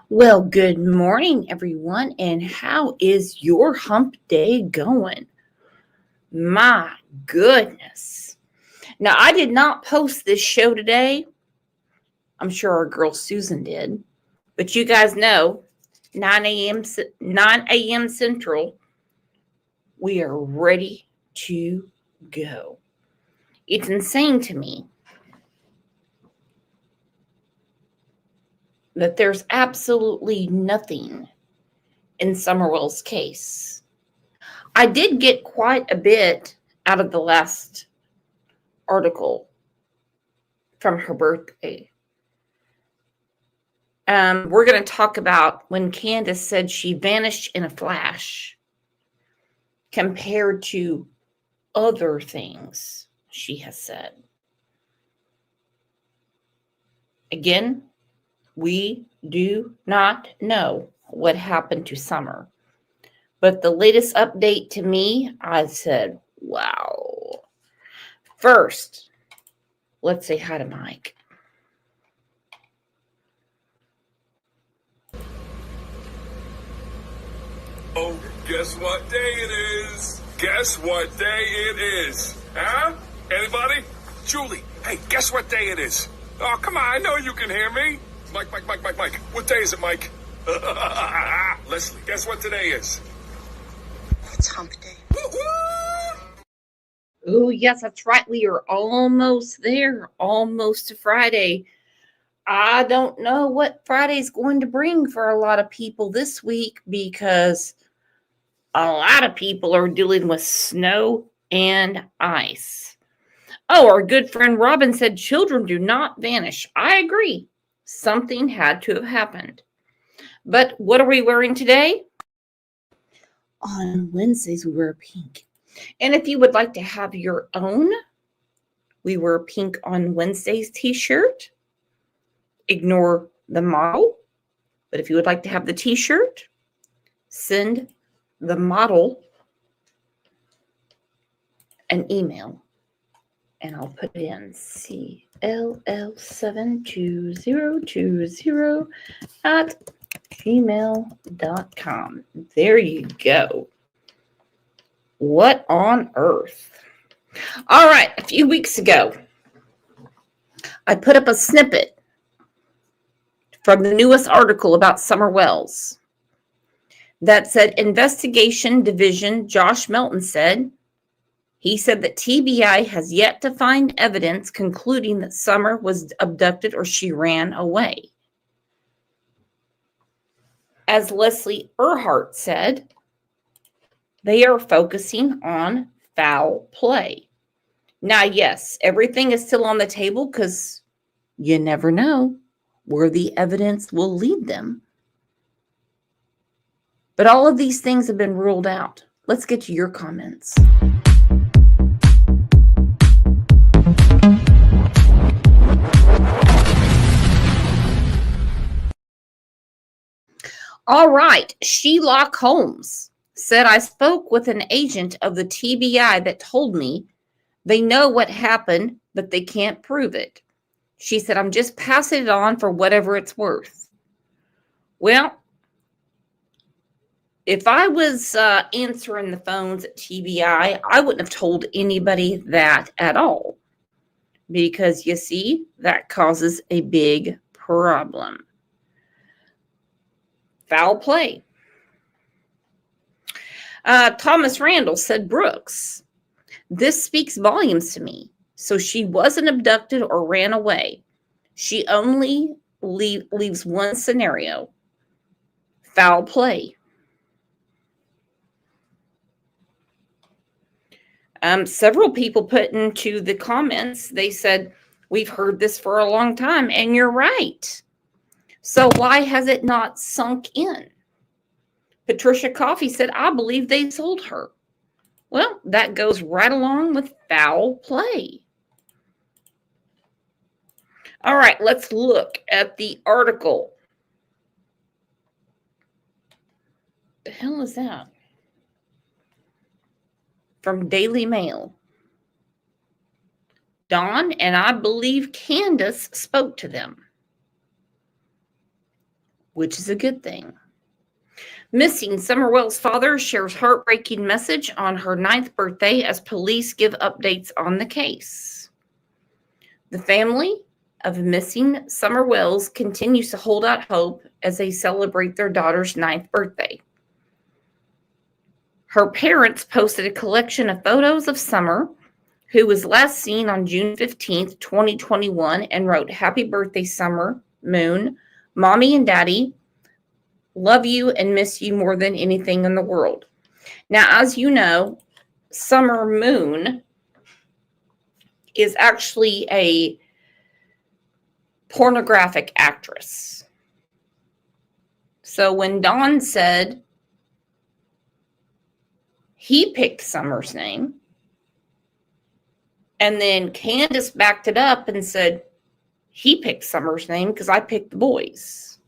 Well, good morning, everyone, and how is your hump day going? My goodness. Now, I did not post this show today. I'm sure our girl Susan did, but you guys know 9 a.m. Central, we are ready to go. It's insane to me that there's absolutely nothing in Summerwell's case. I did get quite a bit out of the last article from her birthday. We're going to talk about when Candus said she vanished in a flash compared to other things she has said. Again, we do not know what happened to Summer. But the latest update to me, I said, wow. First, let's say hi to Mike. Oh, guess what day it is? Guess what day it is? Huh? Anybody? Julie, hey, guess what day it is? Oh, come on, I know you can hear me. Mike. What day is it, Mike? Leslie, guess what today is? It's hump day. Oh, yes, that's right. We are almost there, almost to Friday. I don't know what Friday's going to bring for a lot of people this week because a lot of people are dealing with snow and ice. Oh, our good friend Robin said children do not vanish. I agree. Something had to have happened. But what are we wearing today? On Wednesdays, we wear pink. And if you would like to have your own, we wear pink on Wednesdays t-shirt. Ignore the model. But if you would like to have the t-shirt, send the model an email. And I'll put it in CLL72020 at gmail.com. There you go. What on earth? All right, a few weeks ago, I put up a snippet from the newest article about Summer Wells that said Investigation Division Josh Melton said, he said that TBI has yet to find evidence concluding that Summer was abducted or she ran away. As Leslie Earhart said, they are focusing on foul play. Now, yes, everything is still on the table because you never know where the evidence will lead them. But all of these things have been ruled out. Let's get to your comments. All right, Sherlock Holmes said, I spoke with an agent of the TBI that told me they know what happened, but they can't prove it. She said, I'm just passing it on for whatever it's worth. Well, if I was answering the phones at TBI, I wouldn't have told anybody that at all. Because you see, that causes a big problem. Foul play. Thomas Randall said, Brooks, this speaks volumes to me. So she wasn't abducted or ran away. She only leaves one scenario. Foul play. Several people put into the comments, they said, we've heard this for a long time, and you're right. So why has it not sunk in? Patricia Coffey said, I believe they sold her. Well, that goes right along with foul play. All right, let's look at the article. The hell is that? From Daily Mail. Don and I believe Candus spoke to them. which is a good thing. Missing Summer Wells' father shares heartbreaking message on her 9th birthday as police give updates on the case. The family of missing Summer Wells continues to hold out hope as they celebrate their daughter's 9th birthday. Her parents posted a collection of photos of Summer, who was last seen on June 15th, 2021, and wrote, "Happy birthday, Summer Moon. Mommy and Daddy love you and miss you more than anything in the world." Now, as you know, Summer Moon is actually a pornographic actress. So when Don said he picked Summer's name, and then Candus backed it up and said he picked Summer's name because I picked the boys.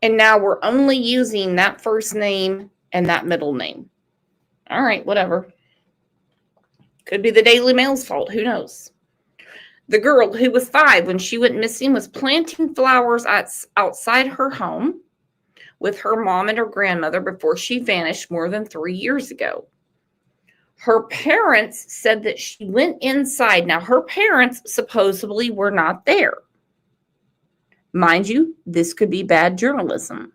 And now we're only using that first name and that middle name. All right, whatever. Could be the Daily Mail's fault. Who knows? The girl, who was 5 when she went missing, was planting flowers outside her home with her mom and her grandmother before she vanished more than 3 years ago. Her parents said that she went inside. Now, her parents supposedly were not there. Mind you, this could be bad journalism.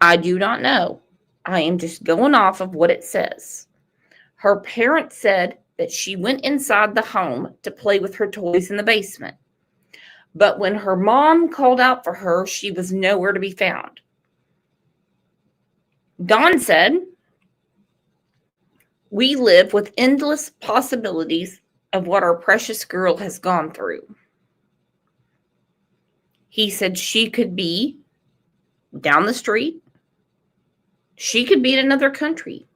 I do not know. I am just going off of what it says. Her parents said that she went inside the home to play with her toys in the basement. But when her mom called out for her, she was nowhere to be found. Don said, "We live with endless possibilities of what our precious girl has gone through." He said she could be down the street. She could be in another country.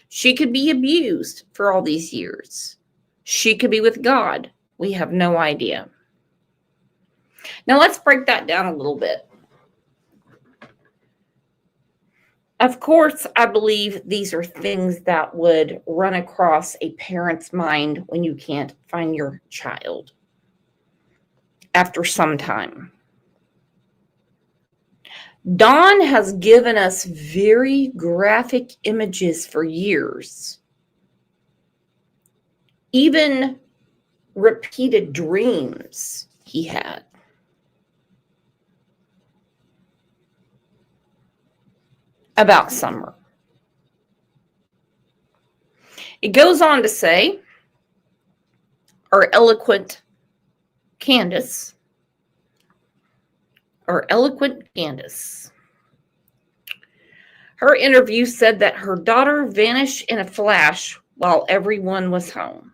She could be abused for all these years. She could be with God. We have no idea. Now let's break that down a little bit. Of course, I believe these are things that would run across a parent's mind when you can't find your child after some time. Don has given us very graphic images for years, even repeated dreams he had. About Summer. It goes on to say, our eloquent Candus, her interview said that her daughter vanished in a flash while everyone was home.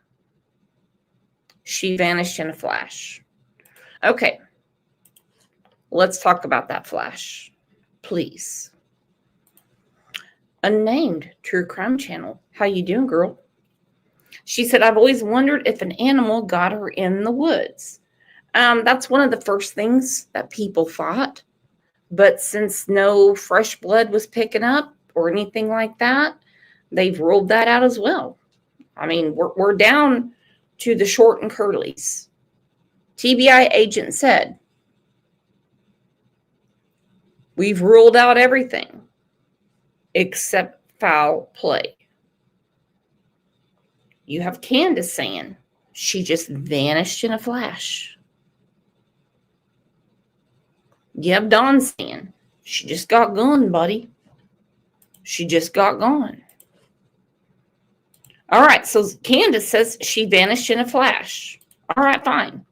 She vanished in a flash. Okay, let's talk about that flash, please. Unnamed True Crime Channel. How you doing, girl? She said, "I've always wondered if an animal got her in the woods." That's one of the first things that people thought. But since no fresh blood was picking up or anything like that, they've ruled that out as well. I mean, we're down to the short and curlies. TBI agent said, "We've ruled out everything except foul play." You have Candus saying she just vanished in a flash. You have Don saying she just got gone, buddy. She just got gone. All right, so Candus says she vanished in a flash. All right, fine.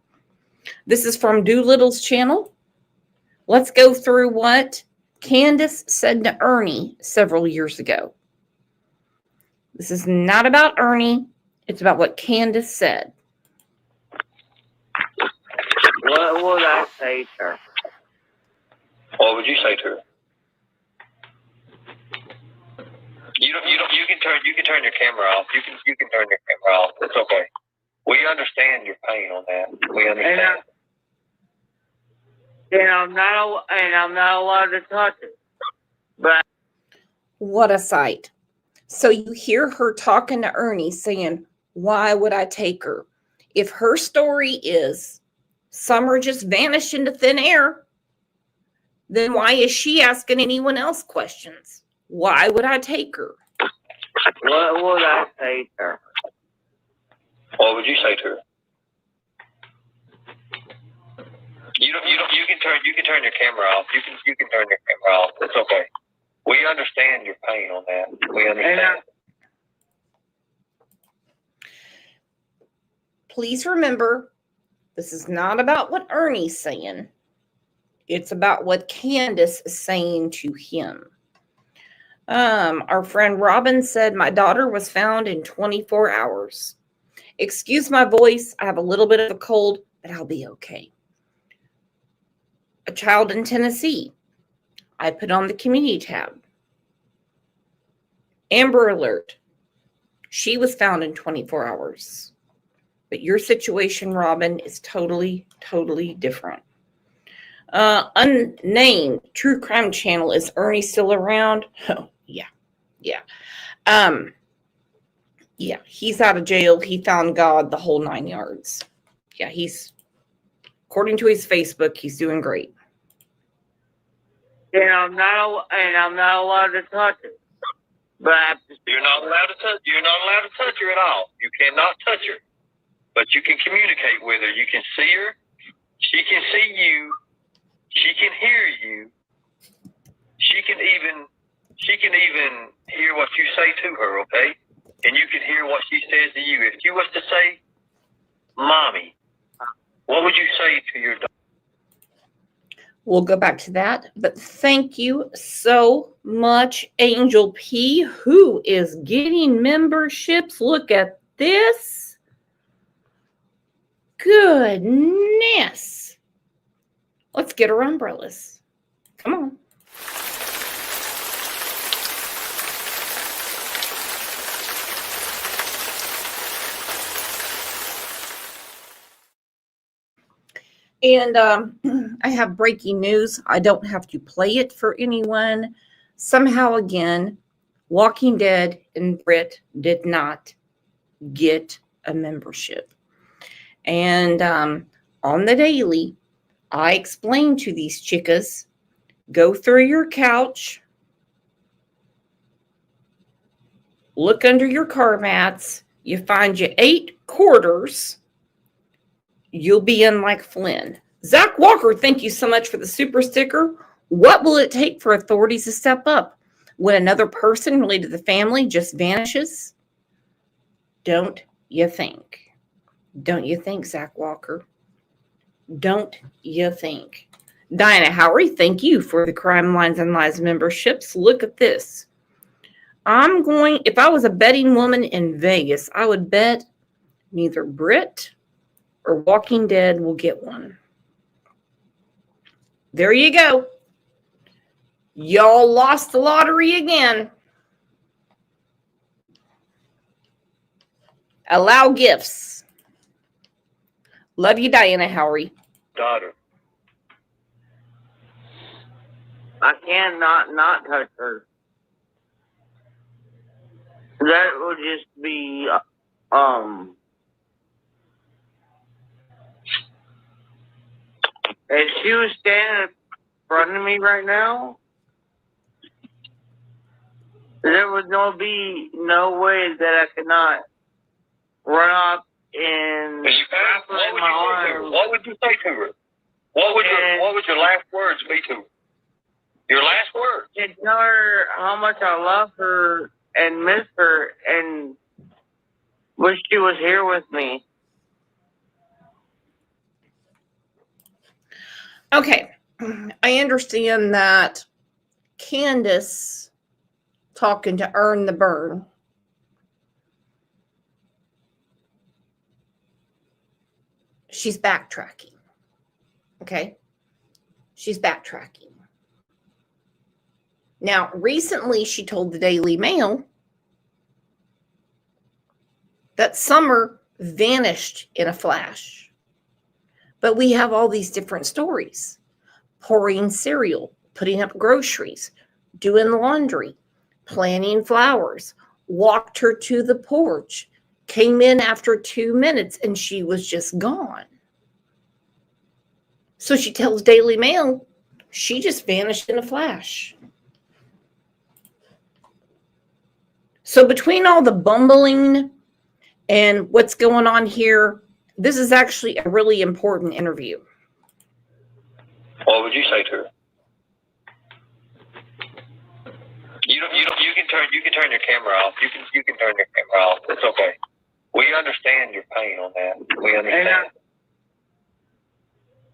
This is from Doolittle's channel. Let's go through what Candus said to Ernie several years ago. This is not about Ernie. It's about what Candus said. What would I say to her? What would you say to her? You can turn your camera off. You can turn your camera off. It's okay. We understand your pain on that. We understand. And I'm not allowed to touch it. But What a sight. So you hear her talking to Ernie saying, "Why would I take her? If her story is Summer just vanished into thin air, then why is she asking anyone else questions? Why would I take her? What would I say to her? What would you say to her? You can turn your camera off. You can turn your camera off. It's okay. We understand your pain on that. We understand. Please remember, this is not about what Ernie's saying. It's about what Candus is saying to him. Our friend Robin said, my daughter was found in 24 hours. Excuse my voice. I have a little bit of a cold, but I'll be okay. A child in Tennessee. I put on the community tab. Amber Alert. She was found in 24 hours. But your situation, Robin, is totally, totally different. Unnamed True Crime Channel. Is Ernie still around? Oh, yeah. Yeah, he's out of jail. He found God, the whole 9 yards. Yeah, he's, according to his Facebook, he's doing great. And I'm not allowed to touch it. But I have to. You're not allowed to touch. You're not allowed to touch her at all. You cannot touch her, but you can communicate with her. You can see her. She can see you. She can hear you. She can even hear what you say to her. Okay, and you can hear what she says to you. If you was to say, "Mommy," what would you say to your daughter? We'll go back to that. But thank you so much, Angel P, who is getting memberships. Look at this. Goodness. Let's get our umbrellas. Come on. And I have breaking news. I don't have to play it for anyone. Somehow, again, Walking Dead and Brit did not get a membership. And on the daily, I explain to these chicas, go through your couch, look under your car mats, you find you 8 quarters, you'll be in like Flynn. Zach Walker, thank you so much for the super sticker. What will it take for authorities to step up when another person related to the family just vanishes? Don't you think? Don't you think, Zach Walker? Don't you think? Diana Howery, thank you for the Crime Lines and Lies memberships. Look at this. If I was a betting woman in Vegas, I would bet neither Brit or Walking Dead will get one. There you go. Y'all lost the lottery again. Allow gifts. Love you, Diana Howery. Daughter. I can't not touch her. That would just be if she was standing in front of me right now, there would be no way that I could not run up and grab her in my arms. What would you say to her? What would your last words be to her? Your last words? And tell her how much I love her and miss her and wish she was here with me. Okay, I understand that Candus talking to Earn the Burn. She's backtracking. Okay? She's backtracking. Now, recently she told the Daily Mail that Summer vanished in a flash. But we have all these different stories. Pouring cereal, putting up groceries, doing laundry, planting flowers, walked her to the porch, came in after 2 minutes, and she was just gone. So she tells Daily Mail she just vanished in a flash. So between all the bumbling and what's going on here, this is actually a really important interview. What would you say to her? You can turn your camera off. You can turn your camera off. It's okay. We understand your pain on that. We understand.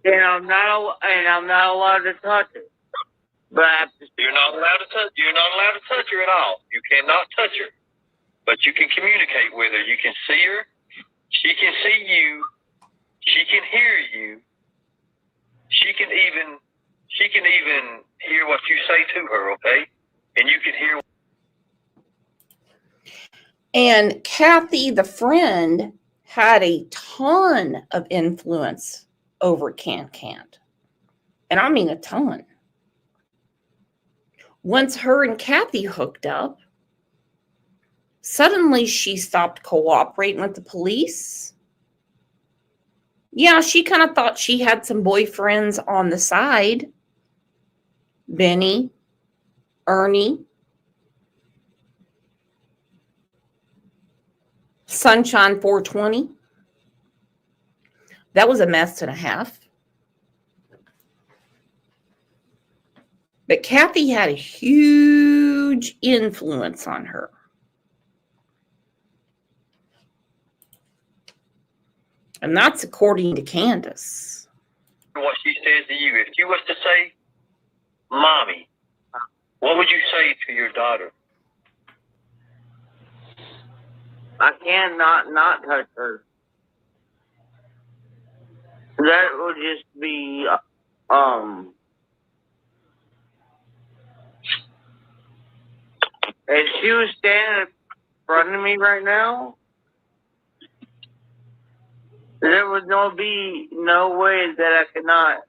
And I'm not allowed to touch it. But I have to. You're not allowed to touch. You're not allowed to touch her at all. You cannot touch her, but you can communicate with her. You can see her. She can see you. She can hear you. She can even hear what you say to her. Okay, and you can hear. And Kathy, the friend, had a ton of influence over Cand. And I mean a ton. Once her and Kathy hooked up, suddenly she stopped cooperating with the police. Yeah, she kind of thought she had some boyfriends on the side. Benny, Ernie, Sunshine 420. That was a mess and a half. But Kathy had a huge influence on her. And that's according to Candus. What she says to you. If you was to say, "Mommy," what would you say to your daughter? I cannot not touch her. That would just be if she was standing in front of me right now, there would be no way that I could not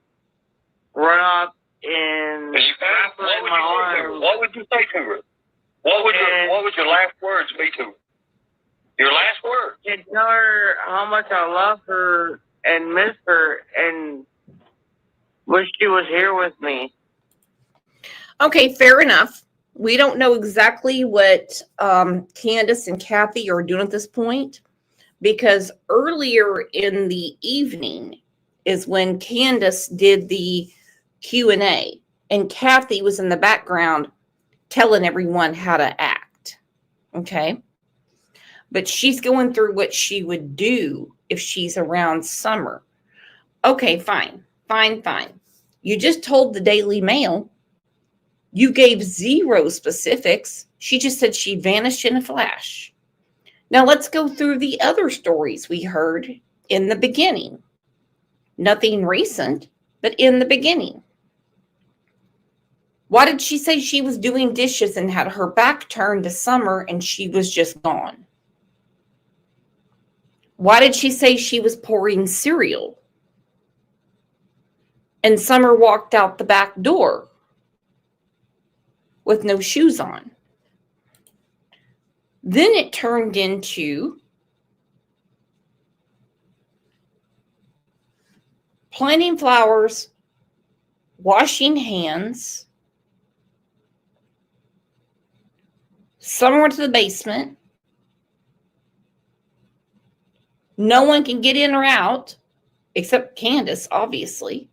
run up and wrap her in my arms. What would you say to her? What would your last words be to her? Your last words. And tell her how much I love her and miss her and wish she was here with me. Okay, fair enough. We don't know exactly what Candus and Kathy are doing at this point, because earlier in the evening is when Candus did the Q&A, and Kathy was in the background telling everyone how to act. Okay? But she's going through what she would do if she's around Summer. Okay, fine. You just told the Daily Mail. You gave zero specifics. She just said she vanished in a flash. Now let's go through the other stories we heard in the beginning. Nothing recent, but in the beginning. Why did she say she was doing dishes and had her back turned to Summer and she was just gone? Why did she say she was pouring cereal and Summer walked out the back door with no shoes on? Then it turned into planting flowers, washing hands. Summer went to the basement. No one can get in or out except Candus, obviously.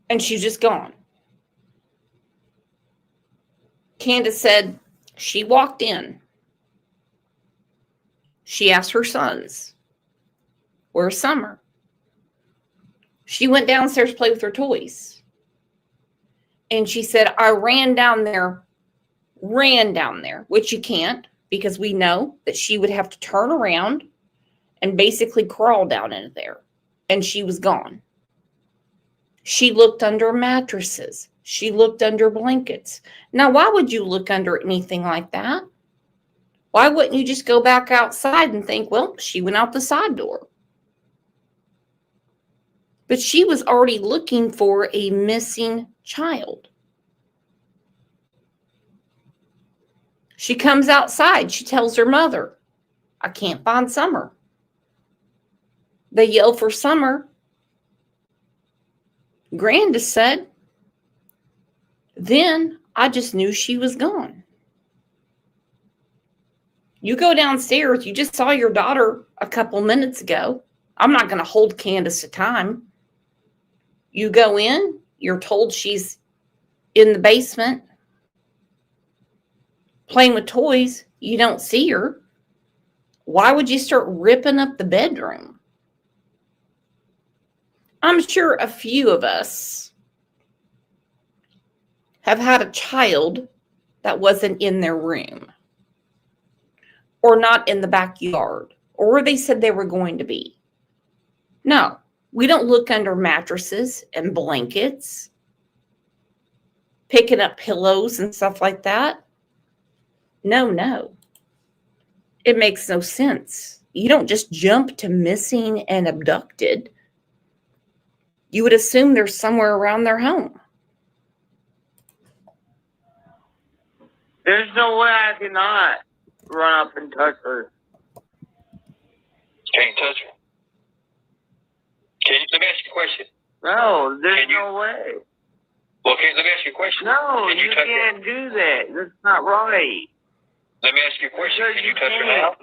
And she's just gone. Candus said she walked in. She asked her sons, "Where's Summer?" She went downstairs to play with her toys. And she said, I ran down there, which you can't, because we know that she would have to turn around and basically crawl down into there. And she was gone. She looked under mattresses. She looked under blankets. Now, why would you look under anything like that? Why wouldn't you just go back outside and think, well, she went out the side door? But she was already looking for a missing child. She comes outside. She tells her mother, I can't find Summer. They yell for Summer. Grandis said, then I just knew she was gone. You go downstairs. You just saw your daughter a couple minutes ago. I'm not going to hold Candus to time. You go in. You're told she's in the basement playing with toys. You don't see her. Why would you start ripping up the bedroom? I'm sure a few of us have had a child that wasn't in their room or not in the backyard or where they said they were going to be. No, we don't look under mattresses and blankets, picking up pillows and stuff like that. No. It makes no sense. You don't just jump to missing and abducted. You would assume they're somewhere around their home. There's no way I cannot run up and touch her. Can't touch her. Let me ask you a question. No, there's no way. Well, let me ask you a question. No, Can you can't do that. That's not right. Let me ask you a question. Because Can you touch her now?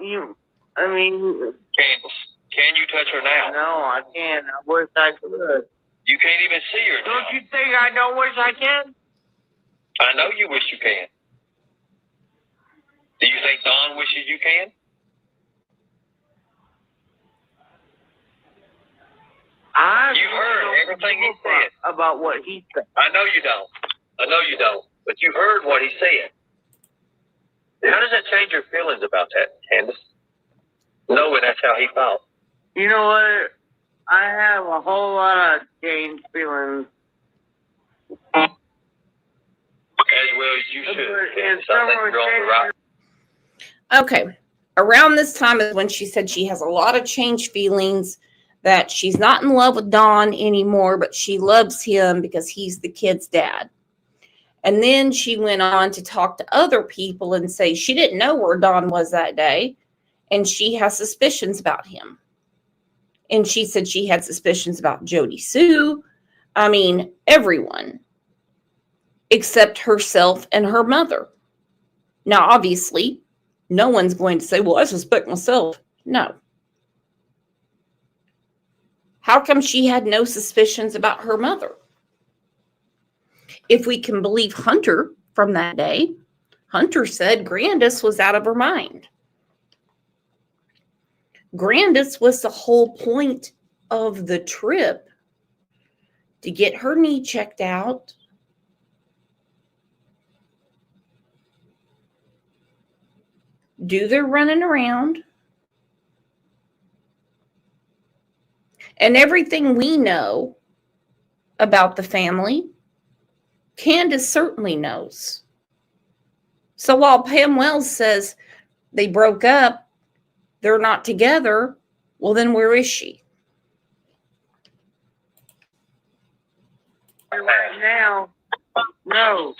Candus, can you touch her now? No, I can't. I wish I could. You can't even see her now. Don't you think I don't wish I can? I know you wish you can. Do you think Don wishes you can? You heard everything he said. About what he said. I know you don't. But you heard what he said. How does that change your feelings about that, Candus? Knowing that's how he felt. You know what? I have a whole lot of changed feelings. As well as you should. Candus. I think you're on the right. Okay. Around this time is when she said she has a lot of changed feelings, that she's not in love with Don anymore, but she loves him because he's the kid's dad. And then she went on to talk to other people and say she didn't know where Don was that day, and she has suspicions about him. And she said she had suspicions about Jody Sue. I mean, everyone except herself and her mother. Now, obviously, no one's going to say, well, I suspect myself. No. How come she had no suspicions about her mother? If we can believe Hunter from that day, Hunter said Grandis was out of her mind. Grandis was the whole point of the trip, to get her knee checked out, do their running around, and everything we know about the family, Candus certainly knows. So while Pam Wells says they broke up, they're not together, well, then where is she? Right now, no.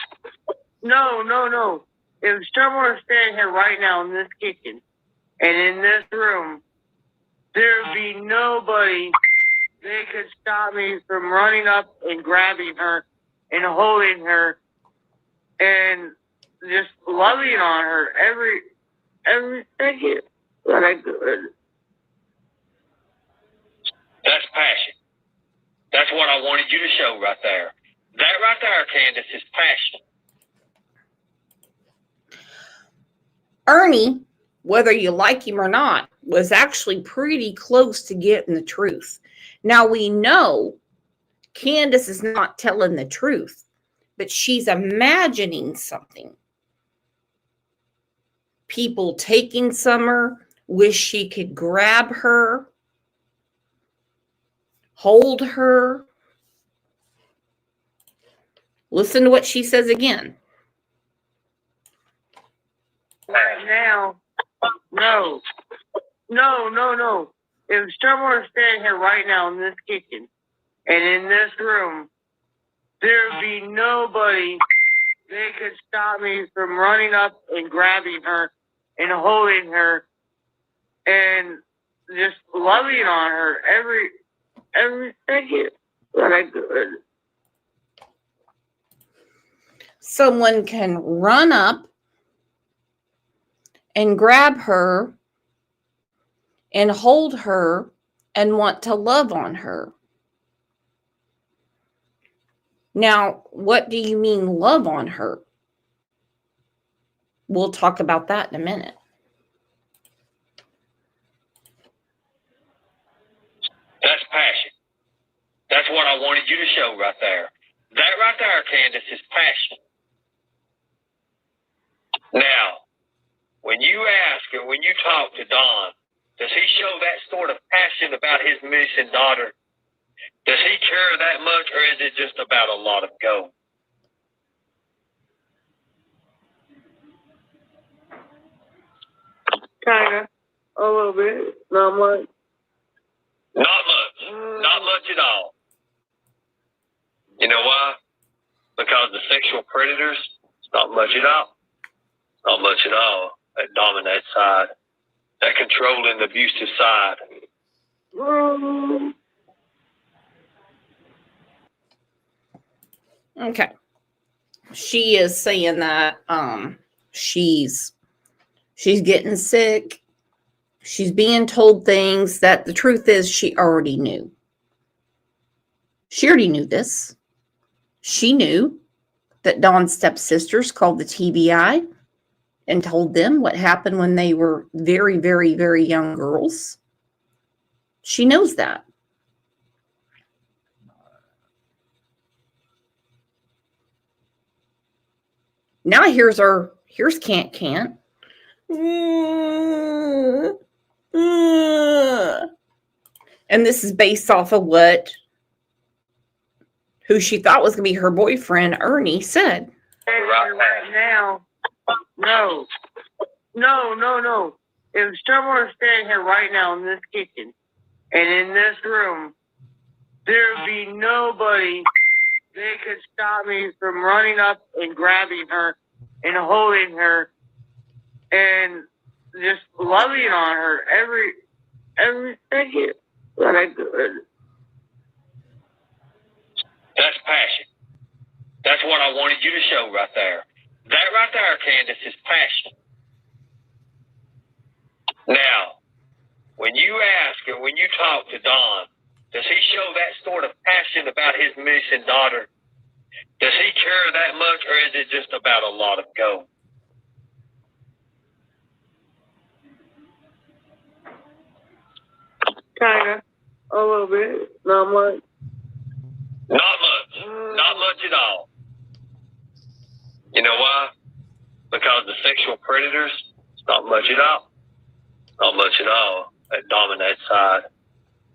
If someone was standing here right now in this kitchen and in this room, there'd be nobody that could stop me from running up and grabbing her and holding her and just loving on her every second that I could. That's passion. That's what I wanted you to show right there. That right there, Candus, is passion. Ernie, whether you like him or not, was actually pretty close to getting the truth. Now we know Candus is not telling the truth, but she's imagining something. People taking Summer, wish she could grab her, hold her. Listen to what she says again. Right now, no. If someone was standing here right now in this kitchen and in this room, there'd be nobody they could stop me from running up and grabbing her and holding her and just loving on her every second that I could. Someone can run up and grab her and hold her and want to love on her. Now, what do you mean love on her? We'll talk about that in a minute. That's passion. That's what I wanted you to show right there. That right there, Candus, is passion. Now, when you ask or when you talk to Don, does he show that sort of passion about his missing daughter? Does he care that much, or is it just about a lot of gold? Kinda. A little bit. Not much. Not much. Not much at all. You know why? Because the sexual predators, it's not much at all. Not much at all. That dominant side. That controlling, abusive side. Okay. She is saying that she's getting sick. She's being told things that the truth is she already knew. She already knew this. She knew that Dawn's stepsisters called the TBI and told them what happened when they were very, very, very young girls. She knows that. Now here's Can't. And this is based off of who she thought was going to be her boyfriend, Ernie, said. Right now, no. If someone was standing here right now in this kitchen and in this room, there'd be nobody. They could stop me from running up and grabbing her and holding her and just loving on her every second that I could. That's passion. That's what I wanted you to show right there. That right there, Candus, is passion. Now, when you ask or when you talk to Don, does he show that sort of passion about his missing daughter? Does he care that much, or is it just about a lot of gold? Kinda. A little bit. Not much. Not much. Not much at all. You know why? Because the sexual predators, it's not much at all. Not much at all. That dominant side.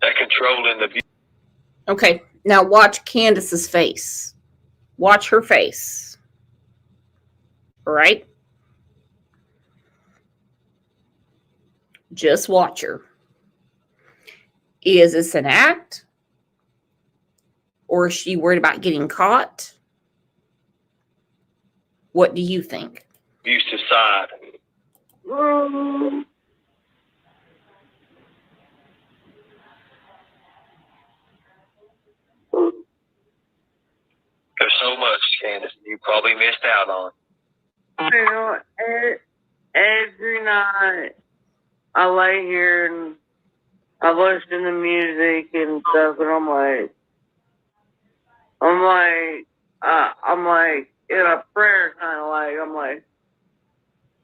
That controlling the... Okay, now watch Candace's face. Watch her face. All right? Just watch her. Is this an act? Or is she worried about getting caught? What do you think? abusive side. There's so much, Candus, you probably missed out on. You know, every night I lay here and I listen to music and stuff, and I'm like in a prayer kind of like, I'm like,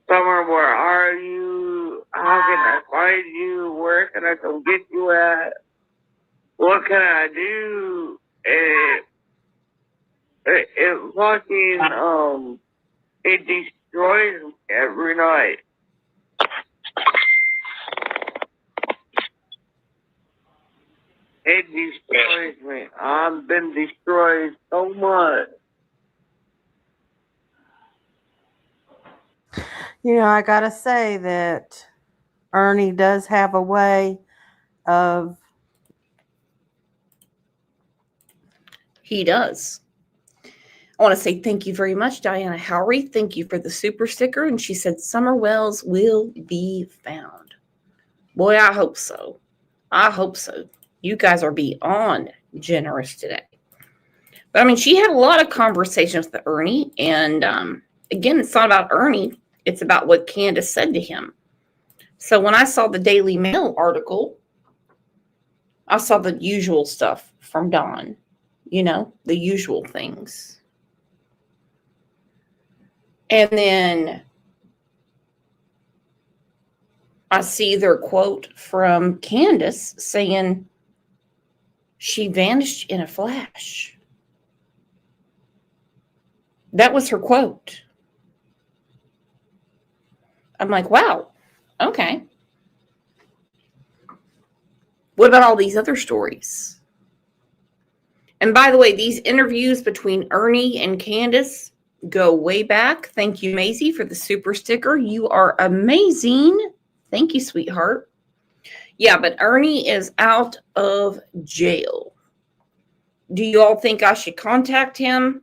Summer, where are you? How can I find you? Where can I come get you at? What can I do? It fucking, it destroys me every night. It destroys me. I've been destroyed so much. You know, I gotta say that Ernie does have a way of... He does. I want to say thank you very much, Diana Howery. Thank you for the super sticker. And she said, summer wells will be found. Boy, I hope so. I hope so. You guys are beyond generous today. But I mean, she had a lot of conversations with Ernie. And again, it's not about Ernie. It's about what Candus said to him. So when I saw the Daily Mail article, I saw the usual stuff from Don. You know, the usual things. And then I see their quote from Candus saying she vanished in a flash. That was her quote. I'm like, wow, okay. What about all these other stories? And by the way, these interviews between Ernie and Candus go way back. Thank you, Maisie, for the super sticker. You are amazing. Thank you, sweetheart. Yeah, but Ernie is out of jail. Do you all think I should contact him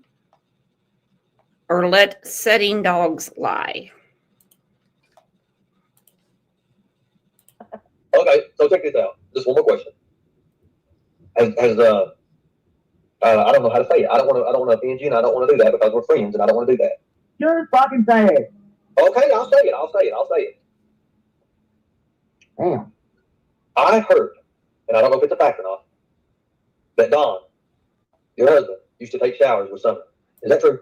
or let setting dogs lie? Okay, so check this out. Just one more question. I don't know how to say it. I don't want to offend you, and I don't want to do that because we're friends, and I don't want to do that. Just fucking say it. Okay, I'll say it. Damn. I heard, and I don't know if it's a fact or not, that Don, your husband, used to take showers with Summer. Is that true?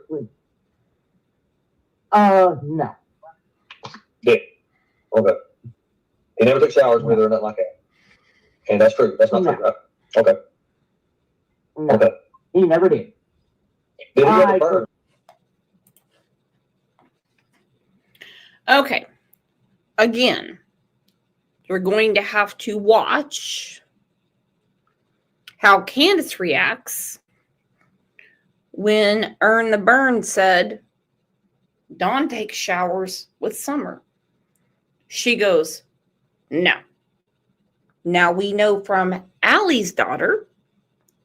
No. Yeah. Okay. He never took showers with her or nothing like that. And that's true. That's not No. true, right? Okay. No. Okay. He never did. Did he ever burn? Okay. Again, you're going to have to watch how Candus reacts when Earn the Burn said, Dawn takes showers with Summer. She goes, no. Now we know from Allie's daughter,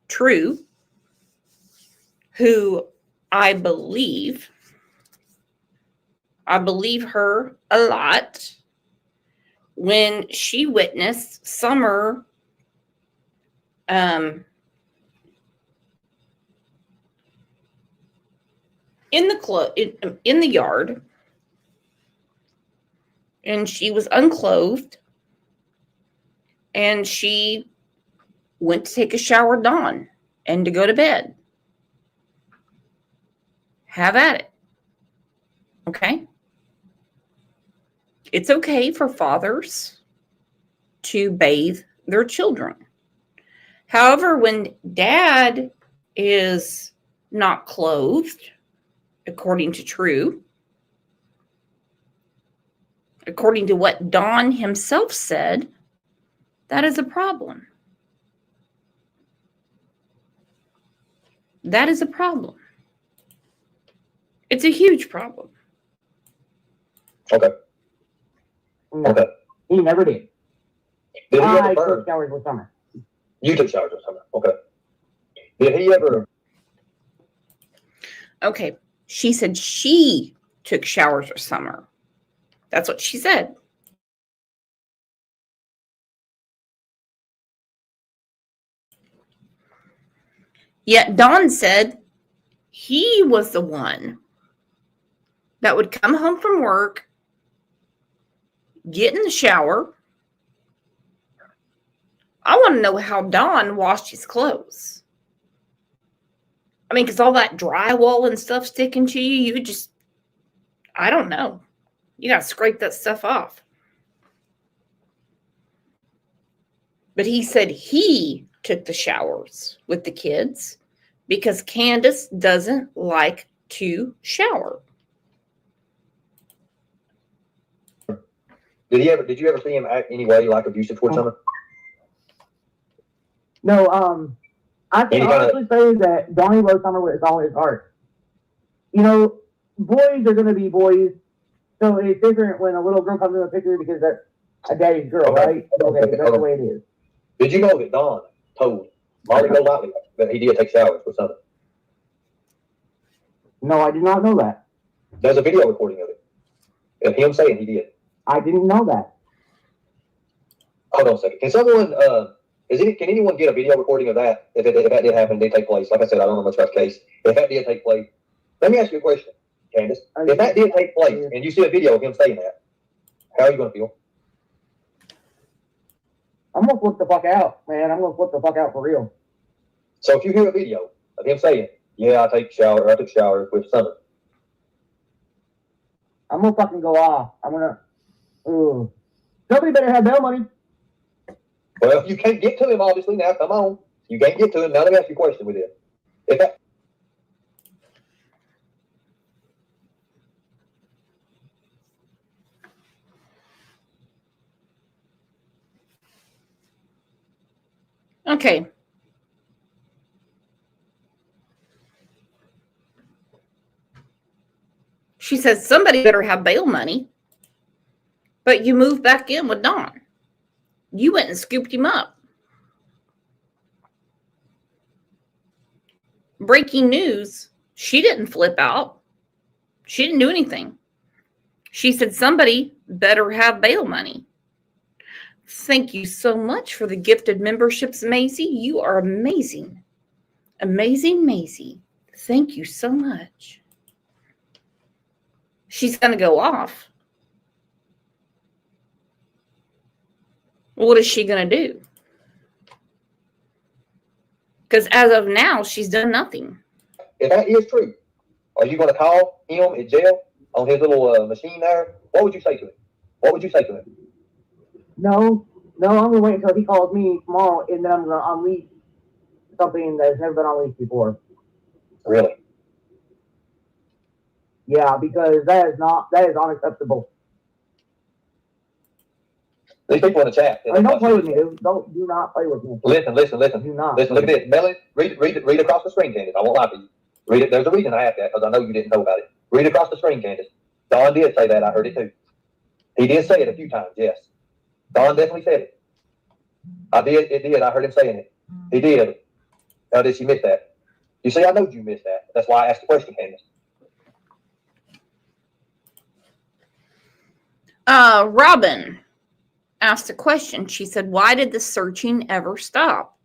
True, who I believe her a lot, when she witnessed Summer in the yard, and she was unclothed, and she went to take a shower at dawn and to go to bed. Have at it. Okay? It's okay for fathers to bathe their children. However, when dad is not clothed, according to True, according to what Don himself said, that is a problem. That is a problem. It's a huge problem. Okay. No. Okay. He never did. Did he ever I burn? took showers with Summer. You took showers with Summer. Okay. Did he ever? Okay. She said she took showers with Summer. That's what she said. Yet Don said he was the one that would come home from work, get in the shower. I want to know how Don washed his clothes. I mean, because all that drywall and stuff sticking to you, you just, I don't know. You got to scrape that stuff off. But he said he took the showers with the kids because Candus doesn't like to shower. Did you ever see him act any way like abusive towards Summer? No, I can honestly say that Donnie loves Summer with all his heart. You know, boys are going to be boys, so it's different when a little girl comes in the picture because that's a daddy's girl, right? Okay, that's the way it is. Did you know that Don told Molly Golightly that he did take showers with Summer? No, I did not know that. There's a video recording of it. Of him saying he did. I didn't know that. Hold on a second. Can someone, can anyone get a video recording of that? If that did happen, did take place. Like I said, I don't know much about the case. If that did take place, let me ask you a question, Candace. If that did take place and you see a video of him saying that, how are you going to feel? I'm gonna flip the fuck out, man. I'm gonna flip the fuck out for real. So if you hear a video of him saying, yeah, I took shower with Summer. I'm gonna fucking go off. I'm gonna, somebody better have bail money. Well, you can't get to him, obviously, now. Come on. You can't get to him. Now let me ask you a question with it. If that, Okay. She says somebody better have bail money. But you moved back in with Don. You went and scooped him up. Breaking news, she didn't flip out. She didn't do anything. She said somebody better have bail money. Thank you so much for the gifted memberships, Maisie. You are amazing. Amazing, Maisie. Thank you so much. She's going to go off. What is she going to do? Because as of now, she's done nothing. if that is true, are you going to call him in jail on his little machine there? What would you say to him? What would you say to him? No, I'm gonna wait until he calls me tomorrow, and then I'm gonna unleash something that's never been unleashed before. Really? Yeah, because that is unacceptable. These people in the chat. Don't play with me, dude. Do not play with me. Listen. Do not. Listen, look at this. Melanie, read across the screen, Candace. I won't lie to you. Read it. There's a reason I have that, because I know you didn't know about it. Read across the screen, Candace. Don did say that. I heard it too. He did say it a few times, yes. Don definitely said it. I heard him saying it. He did. How did she miss that? You see, I know you missed that. That's why I asked the question, Candace. Robin asked a question. She said, why did the searching ever stop?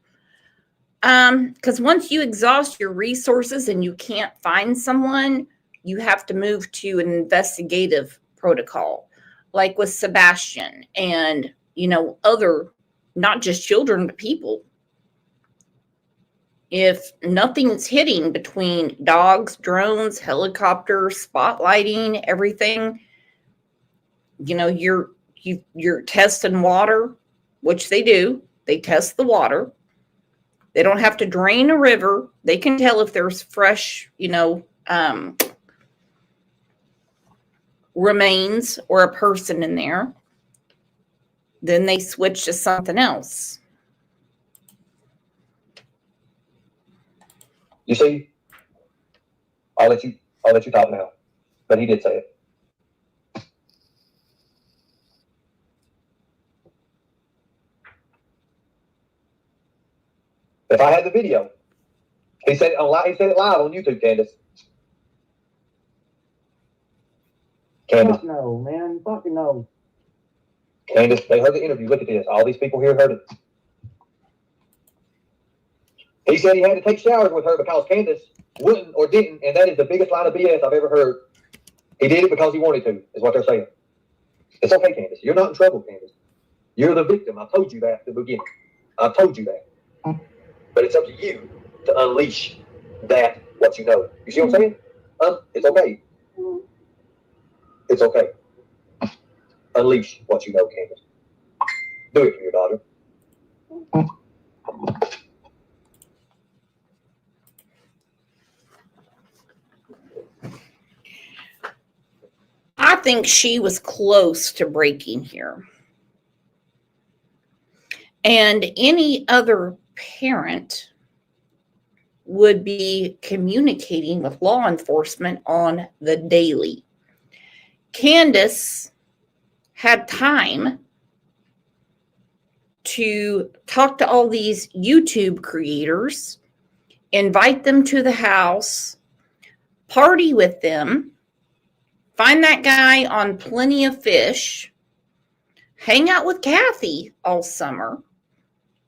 Because once you exhaust your resources and you can't find someone, you have to move to an investigative protocol, like with Sebastian and, other, not just children, but people. If nothing's hitting between dogs, drones, helicopters, spotlighting, everything, you're testing water, which they do. They test the water. They don't have to drain a river. They can tell if there's fresh, remains or a person in there. Then they switch to something else. You see, I'll let you talk now. But he did say it. If I had the video, he said it live on YouTube, Candace. Fuck no, man. Fucking no. Candace, they heard the interview. Look at this. All these people here heard it. He said he had to take showers with her because Candace wouldn't or didn't, and that is the biggest line of BS I've ever heard. He did it because he wanted to, is what they're saying. It's okay, Candace. You're not in trouble, Candace. You're the victim. I told you that at the beginning. I told you that. But it's up to you to unleash what you know. You see what I'm saying? It's okay. It's okay. Unleash what you know, Candace. Do it for your daughter. I think she was close to breaking here. And any other parent would be communicating with law enforcement on the daily. Candus had time to talk to all these YouTube creators, invite them to the house, party with them, find that guy on Plenty of Fish, hang out with Kathy all summer,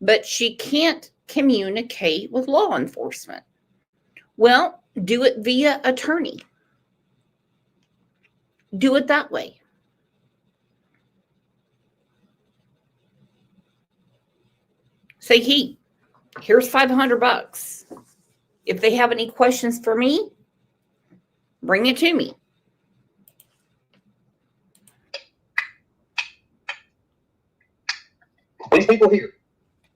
but she can't communicate with law enforcement. Well, do it via attorney. Do it that way. Say, hey, here's $500. If they have any questions for me, bring it to me. These people here,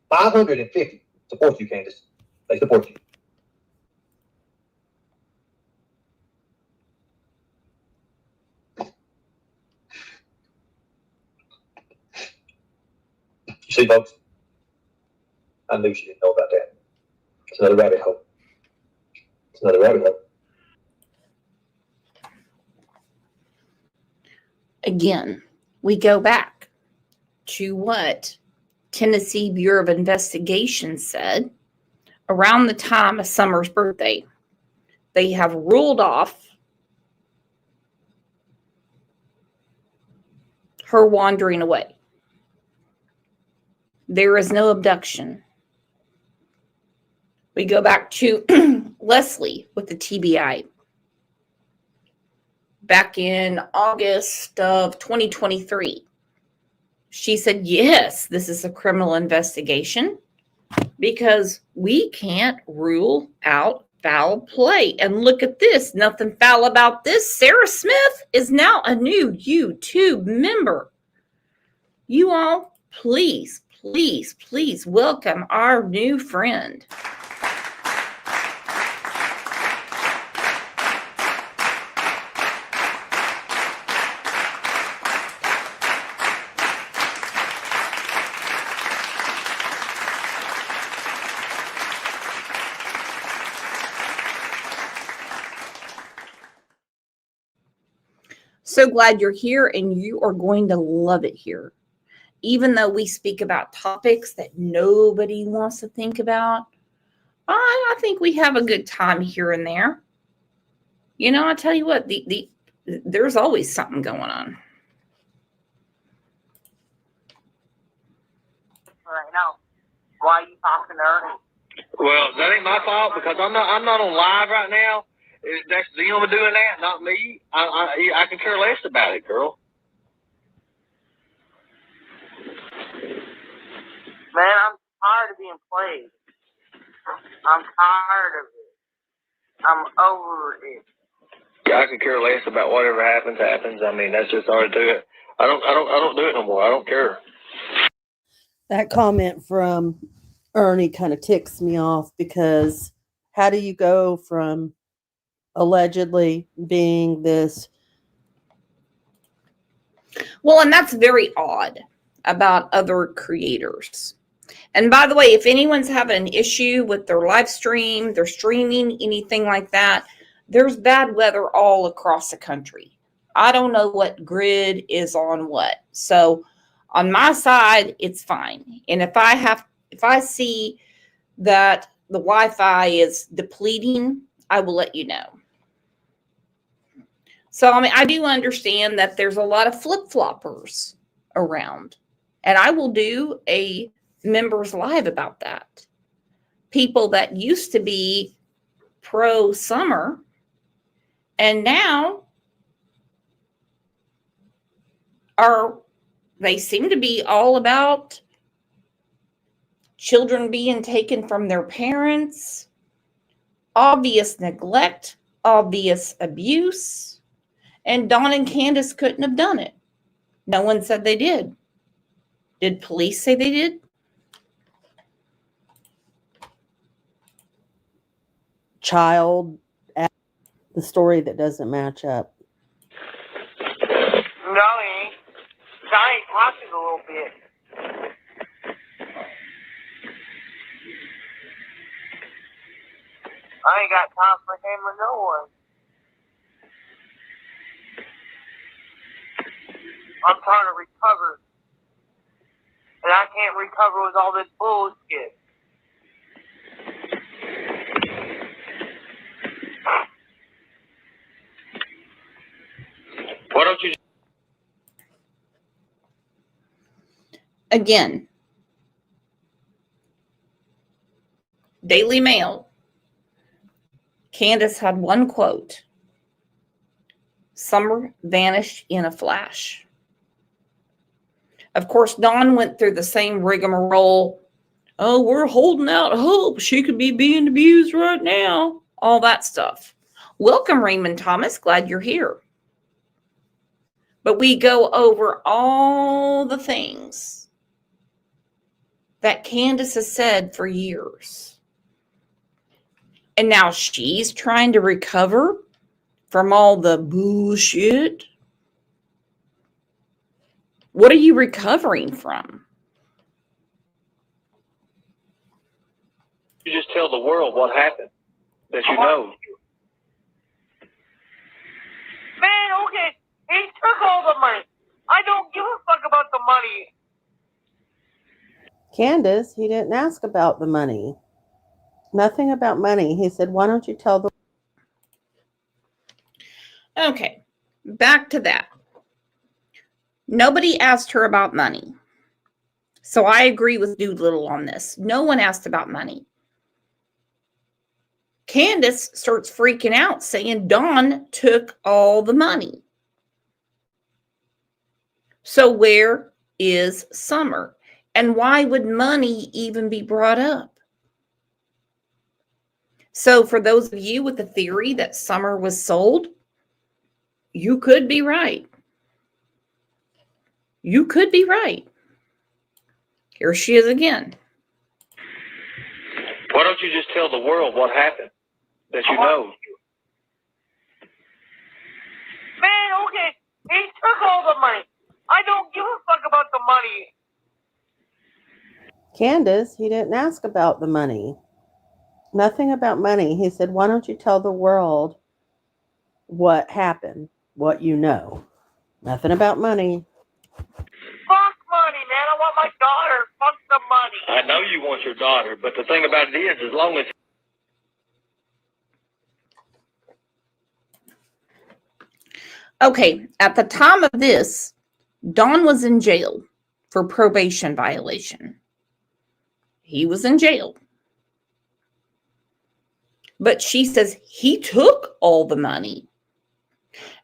550 support you, Candus. They support you. You see, folks? I knew she didn't know about that. It's another rabbit hole. It's another rabbit hole. Again, we go back to what Tennessee Bureau of Investigation said around the time of Summer's birthday. They have ruled off her wandering away. There is no abduction. We go back to Leslie with the TBI. Back in August of 2023, she said, yes, this is a criminal investigation because we can't rule out foul play. And look at this, nothing foul about this. Sarah Smith is now a new YouTube member. You all, please, please, please welcome our new friend. So glad you're here, and you are going to love it here. Even though we speak about topics that nobody wants to think about, I think we have a good time here and there. You know, I tell you what, there's always something going on. Right now, why are you talking to Ernie? Well, that ain't my fault because I'm not on live right now. That's them doing that, not me. I can care less about it, girl. Man, I'm tired of being played. I'm tired of it. I'm over it. I can care less about whatever happens. I mean, that's just hard to do it. I don't do it no more. I don't care. That comment from Ernie kind of ticks me off because how do you go from allegedly being this? Well, and that's very odd about other creators. And by the way, if anyone's having an issue with their live stream, their streaming, anything like that, there's bad weather all across the country. I don't know what grid is on what. So on my side, it's fine. And if I see that the Wi-Fi is depleting, I will let you know. So, I mean, I do understand that there's a lot of flip-floppers around. And I will do a members live about that. People that used to be pro Summer and now they seem to be all about children being taken from their parents, obvious neglect, obvious abuse, and Don and Candus couldn't have done it. No one said they did. Did police say they did? Child, the story that doesn't match up. No, he ain't. Johnny talking a little bit. I ain't got time for him or no one. I'm trying to recover. And I can't recover with all this bullshit. Why don't you? Again, Daily Mail. Candus had one quote. Summer vanished in a flash. Of course, Don went through the same rigmarole. Oh, we're holding out hope. She could be being abused right now. All that stuff. Welcome, Raymond Thomas. Glad you're here. But we go over all the things that Candus has said for years. And now she's trying to recover from all the bullshit. What are you recovering from? You just tell the world what happened that you know. Man, okay, he took all the money. I don't give a fuck about the money. Candus, he didn't ask about the money. Nothing about money. He said, why don't you tell the... Okay, back to that. Nobody asked her about money. So I agree with Doolittle on this. No one asked about money. Candus starts freaking out saying Don took all the money. So where is Summer? And why would money even be brought up? So for those of you with the theory that Summer was sold, you could be right. You could be right. Here she is again. Why don't you just tell the world what happened that you know? Man, okay, he took all the money. I don't give a fuck about the money. Candus, he didn't ask about the money. Nothing about money. He said, why don't you tell the world what happened, what you know? Nothing about money. Fuck money, man. I want my daughter. Fuck the money. I know you want your daughter, but the thing about it is, as long as Okay, at the time of this, Don was in jail for probation violation. He was in jail. But she says he took all the money.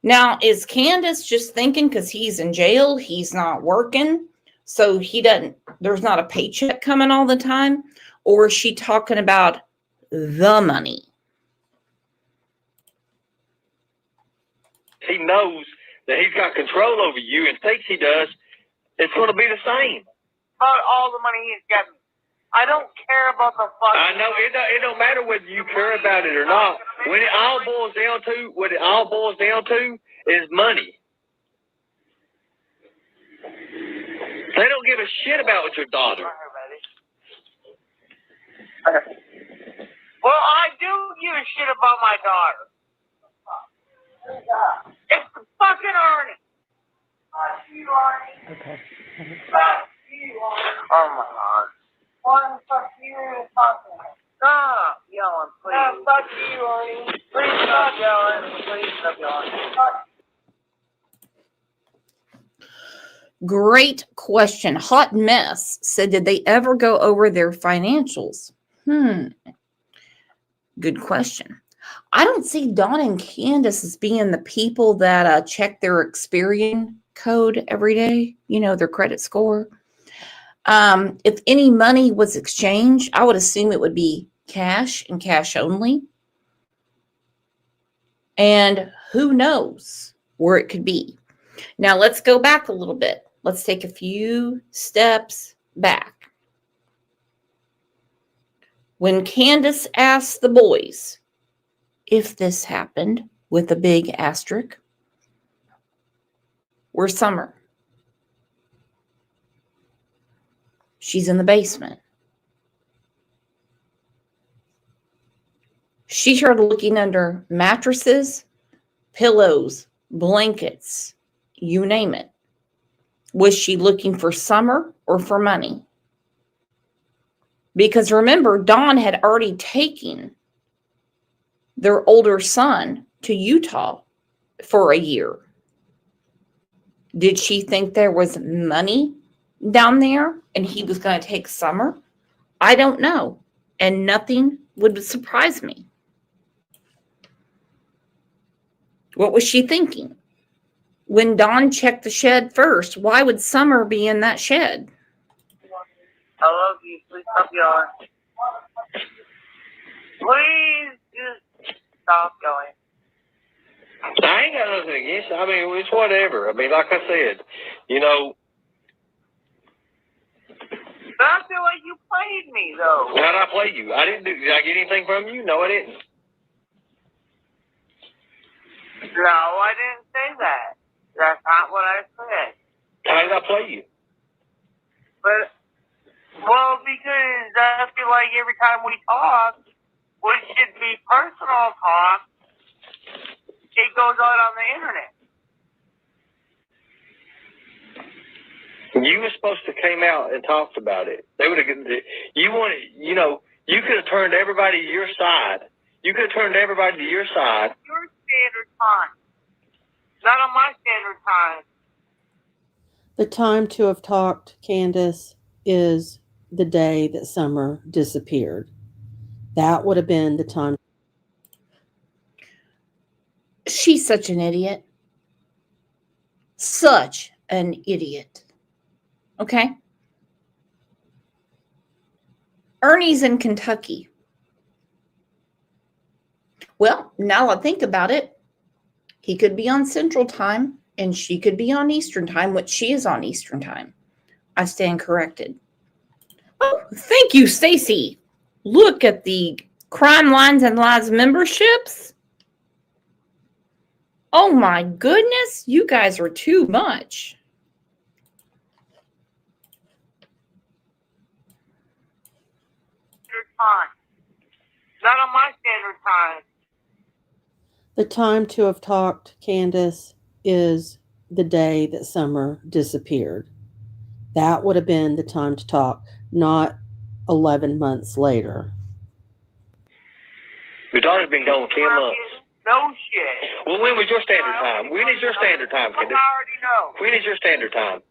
Now, is Candus just thinking because he's in jail, he's not working, so he doesn't, there's not a paycheck coming all the time? Or is she talking about the money? he knows that he's got control over you and thinks he does, it's going to be the same. About all the money he's got. I don't care about the fucking. I know it don't matter whether you care about it or not. When it all boils down to, what it all boils down to is money. They don't give a shit about your daughter. Well, I do give a shit about my daughter. It's fucking Ernie. Fuck you, Ernie. Okay. Fuck you, Ernie. Oh my God. One, fuck you, fucking. Stop yelling, please. No, fuck you, Ernie. Please stop yelling. Please stop yelling. Great question. Hot Mess said, did they ever go over their financials? Good question. I don't see Don and Candus as being the people that check their Experian code every day, you know, their credit score. If any money was exchanged, I would assume it would be cash and cash only. And who knows where it could be. Now, let's go back a little bit. Let's take a few steps back. When Candus asked the boys if this happened with a big asterisk, where's Summer? She's in the basement. She started looking under mattresses, pillows, blankets, you name it. Was she looking for Summer or for money? Because remember, Don had already taken their older son to Utah for a year. Did she think there was money down there and he was going to take Summer? I don't know. And nothing would surprise me. What was she thinking? When Don checked the shed first, why would Summer be in that shed? I love you. Please stop yelling. Please just stop yelling. I ain't got nothing against it. I mean, it's whatever. I mean, like I said, you know. But I feel like you played me, though. How'd I play you? Did I get anything from you? No, I didn't. No, I didn't say that. That's not what I said. How did I play you? But, well, because I feel like every time we talk, which should be personal talk, it goes on the internet. You were supposed to came out and talked about it. They would have. You wanted, you know, you could have turned everybody to your side. You could have turned everybody to your side. Your standard time, not on my standard time. The time to have talked, Candus, is the day that Summer disappeared. That would have been the time. She's such an idiot. Such an idiot. Okay? Ernie's in Kentucky. Well, now I think about it, he could be on Central Time and she could be on Eastern Time, which she is on Eastern Time. I stand corrected. Oh, thank you, Stacy. Look at the Crime Lines and Lies memberships. Oh my goodness, you guys are too much. Time, not on my standard time. The time to have talked, Candus, is the day that Summer disappeared. That would have been the time to talk, not 11 months later. Your daughter's been gone 10 months. No shit. Well, when was your standard time? When is your standard time, I Candus? already know. When is your standard time?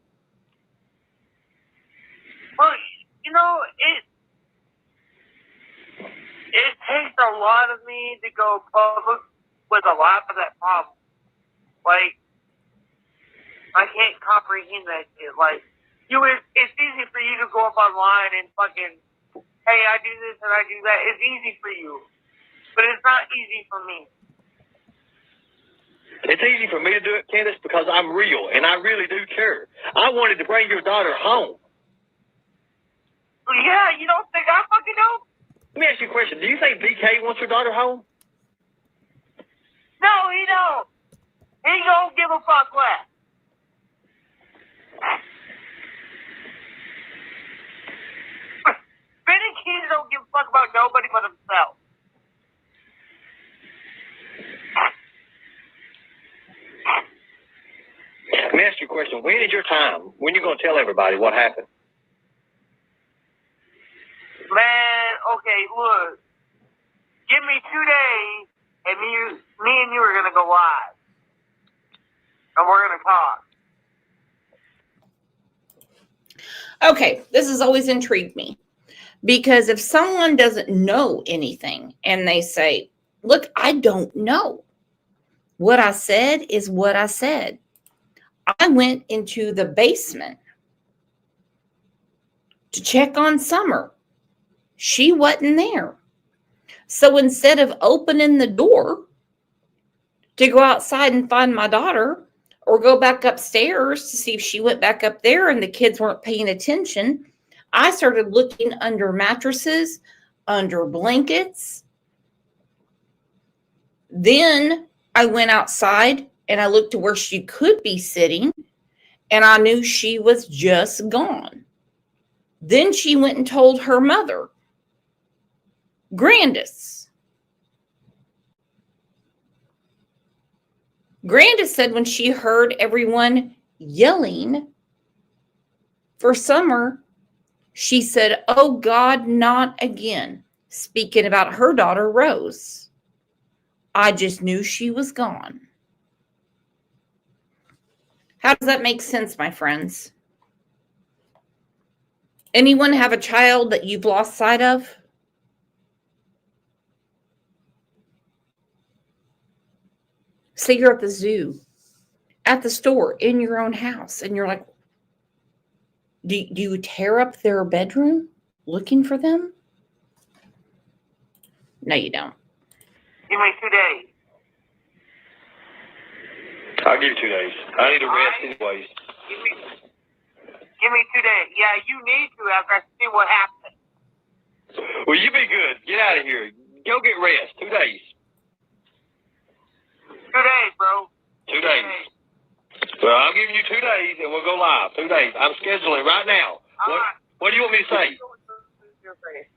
Well, you know, it takes a lot of me to go public with a lot of that problem. Like, I can't comprehend that shit. Like, it's easy for you to go up online and fucking, hey, I do this and I do that. It's easy for you. But it's not easy for me. It's easy for me to do it, Candus, because I'm real, and I really do care. I wanted to bring your daughter home. Yeah, you don't think I fucking know? Let me ask you a question. Do you think BK wants your daughter home? No, he don't. He don't give a fuck less. Benny Keys don't give a fuck about nobody but himself. Let me ask you a question. When is your time? When are you going to tell everybody what happened? Man, okay, look. Give me 2 days, and me and you are going to go live. And we're going to talk. Okay, this has always intrigued me. Because if someone doesn't know anything and they say, look, I don't know. What I said is what I said. I went into the basement to check on Summer. She wasn't there. So instead of opening the door to go outside and find my daughter or go back upstairs to see if she went back up there and the kids weren't paying attention, I started looking under mattresses, under blankets. Then I went outside and I looked to where she could be sitting, and I knew she was just gone. Then she went and told her mother, Grandis. Grandis said when she heard everyone yelling for Summer, she said, oh God, not again. Speaking about her daughter, Rose. I just knew she was gone. How does that make sense, my friends? Anyone have a child that you've lost sight of? Say you're at the zoo, at the store, in your own house, and you're like, do you tear up their bedroom looking for them? No, you don't. Give me 2 days. I'll give you 2 days. I need a rest anyways. Give me 2 days. Yeah, you need to after I see what happens. Well, you be good. Get out of here. Go get rest. 2 days. 2 days, bro. 2 days. Well, I'm giving you 2 days, and we'll go live. 2 days. I'm scheduling right now. What do you want me to say?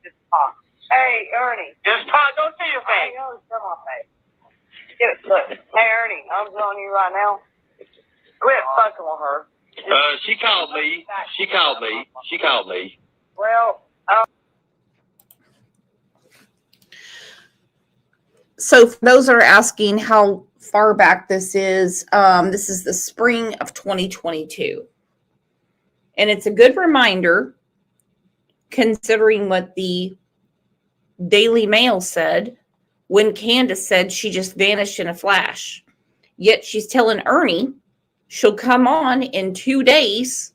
Just talk. Hey, Ernie. Just talk. Don't see your face. I know, show my face. Look. Hey, Ernie. I'm telling you right now. Quit fucking with her. She called me. Well, So for those that are asking how far back this is the spring of 2022. And it's a good reminder, considering what the Daily Mail said when Candus said she just vanished in a flash. Yet she's telling Ernie she'll come on in 2 days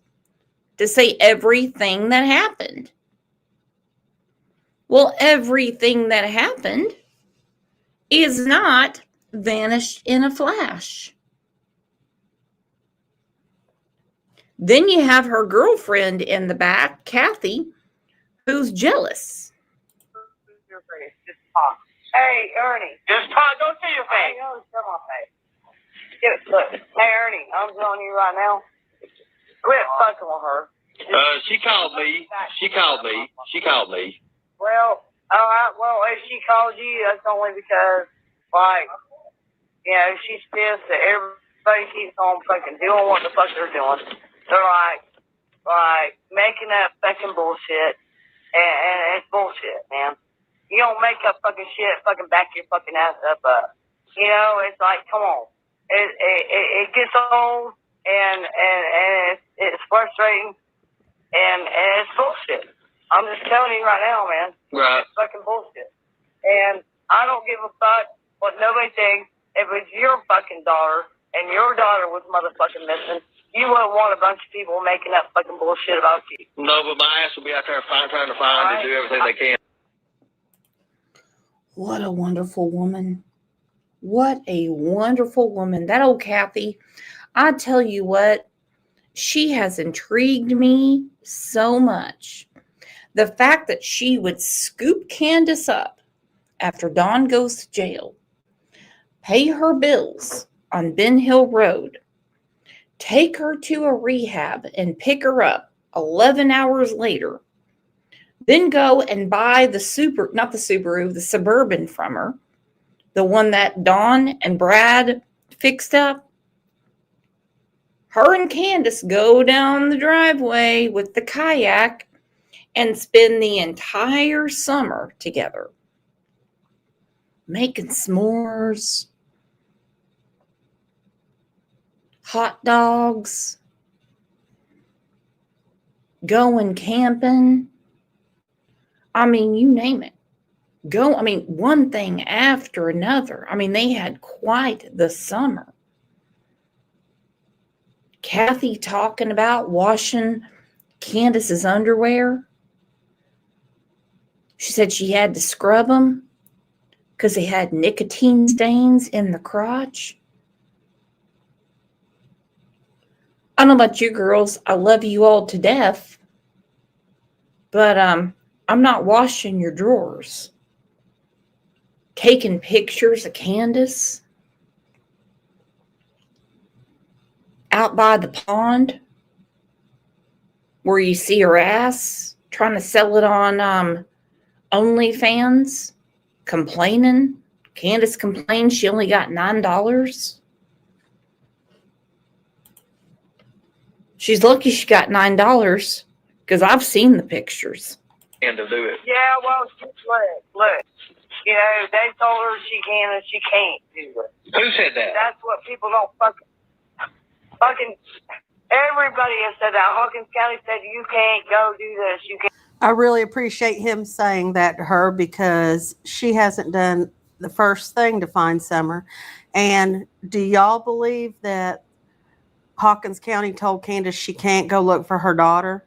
to say everything that happened. Well, everything that happened is not vanished in a flash. Then you have her girlfriend in the back, Kathy, who's jealous. just talk. Hey, Ernie. Just talk. Don't see your face. I know, show my face. Look. Hey, Ernie. I'm telling you right now. Quit fucking with her. She called me. Well, all right. Well, if she calls you, that's only because, like, you know, she's pissed that everybody keeps on fucking doing what the fuck they're doing. They're like making up fucking bullshit, and it's bullshit, man. You don't make up fucking shit, fucking back your fucking ass up. You know, it's like, come on. It gets old, and it's frustrating, and it's bullshit. I'm just telling you right now, man. Right. It's fucking bullshit. And I don't give a fuck what nobody thinks. If it's your fucking daughter and your daughter was motherfucking missing, you wouldn't want a bunch of people making up fucking bullshit about you. No, but my ass will be out there trying to find and do everything they can. What a wonderful woman. What a wonderful woman. That old Kathy, I tell you what, she has intrigued me so much. The fact that she would scoop Candus up after Don goes to jail, pay her bills on Ben Hill Road, take her to a rehab and pick her up 11 hours later, then go and buy the Suburban from her, the one that Don and Brad fixed up. Her and Candus go down the driveway with the kayak and spend the entire summer together, making s'mores, hot dogs, going camping. I mean, you name it. One thing after another. I mean, they had quite the summer. Kathy talking about washing Candus's underwear. She said she had to scrub them because they had nicotine stains in the crotch. I don't know about you girls. I love you all to death. But I'm not washing your drawers. Taking pictures of Candus out by the pond where you see her ass, trying to sell it on OnlyFans, complaining. Candus complained she only got $9. She's lucky she got $9 because I've seen the pictures. And to do it. Yeah, well, look. You know, they told her she can and she can't do it. Who said that? That's what people don't fucking. Fucking everybody has said that. Hawkins County said you can't go do this. You can't. I really appreciate him saying that to her because she hasn't done the first thing to find Summer. And do y'all believe that Hawkins County told Candace she can't go look for her daughter?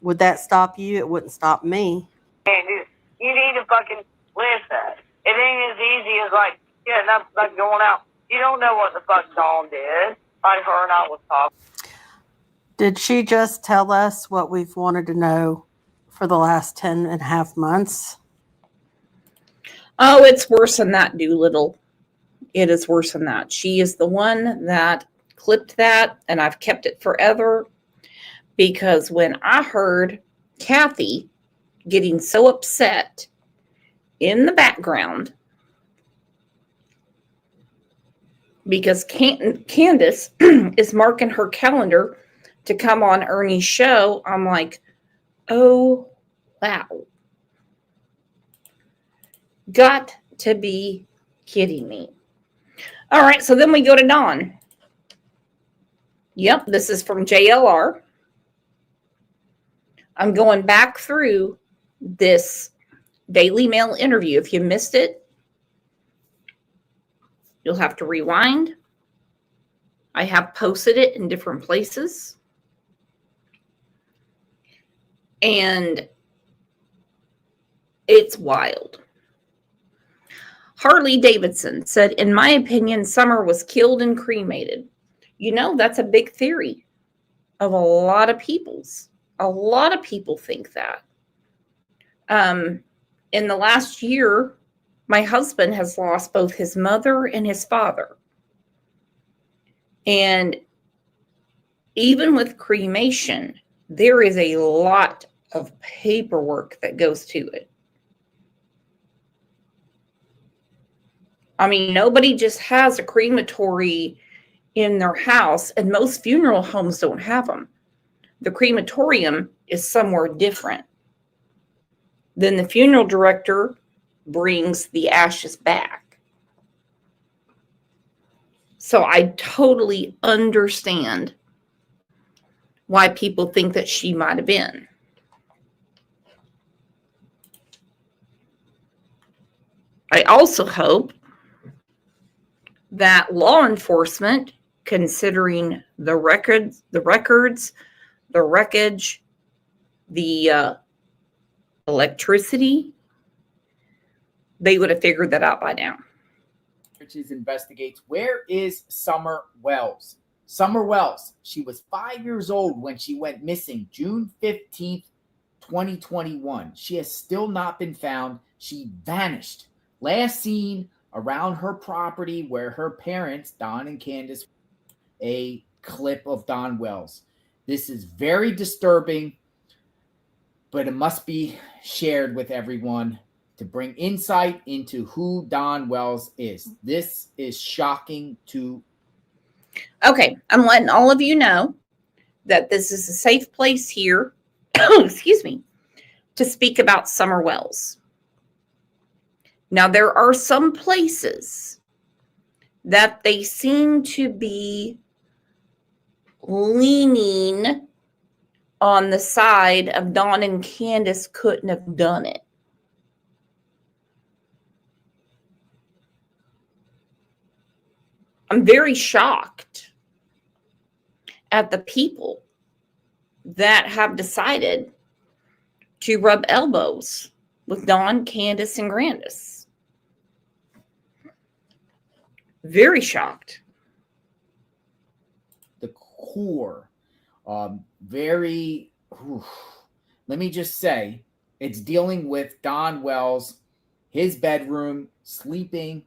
Would that stop you? It wouldn't stop me. Can't do. You need to fucking listen. It ain't as easy as like getting up, like going out. You don't know what the fuck Dawn did. Like her and I was talking. Did she just tell us what we've wanted to know for the last 10 and a half months? Oh, it's worse than that, Doolittle. It is worse than that. She is the one that clipped that, and I've kept it forever because when I heard Kathy getting so upset in the background because Candus is marking her calendar to come on Ernie's show, I'm like, oh, wow. Got to be kidding me. All right, so then we go to Don. Yep, this is from JLR. I'm going back through this Daily Mail interview. If you missed it, you'll have to rewind. I have posted it in different places. And it's wild. Harley Davidson said, in my opinion, Summer was killed and cremated. You know, that's a big theory of a lot of people's. A lot of people think that. In the last year, my husband has lost both his mother and his father. And even with cremation, there is a lot of paperwork that goes to it. I mean, nobody just has a crematory in their house, and most funeral homes don't have them. The crematorium is somewhere different. Then the funeral director brings the ashes back. So I totally understand why people think that she might have been. I also hope that law enforcement, considering the records, the wreckage, the electricity, they would have figured that out by now. Investigates where is Summer Wells. Summer Wells, she was 5 years old when she went missing June 15th, 2021. She has still not been found. She vanished. Last seen around her property where her parents, Don and Candus, a clip of Don Wells. This is very disturbing, but it must be shared with everyone to bring insight into who Don Wells is. This is shocking to... Okay, I'm letting all of you know that this is a safe place here, excuse me, to speak about Summer Wells. Now, there are some places that they seem to be leaning on the side of Don and Candus couldn't have done it. I'm very shocked at the people that have decided to rub elbows with Don, Candus, and Grandis. Very shocked. The core, let me just say, it's dealing with Don Wells, his bedroom, sleeping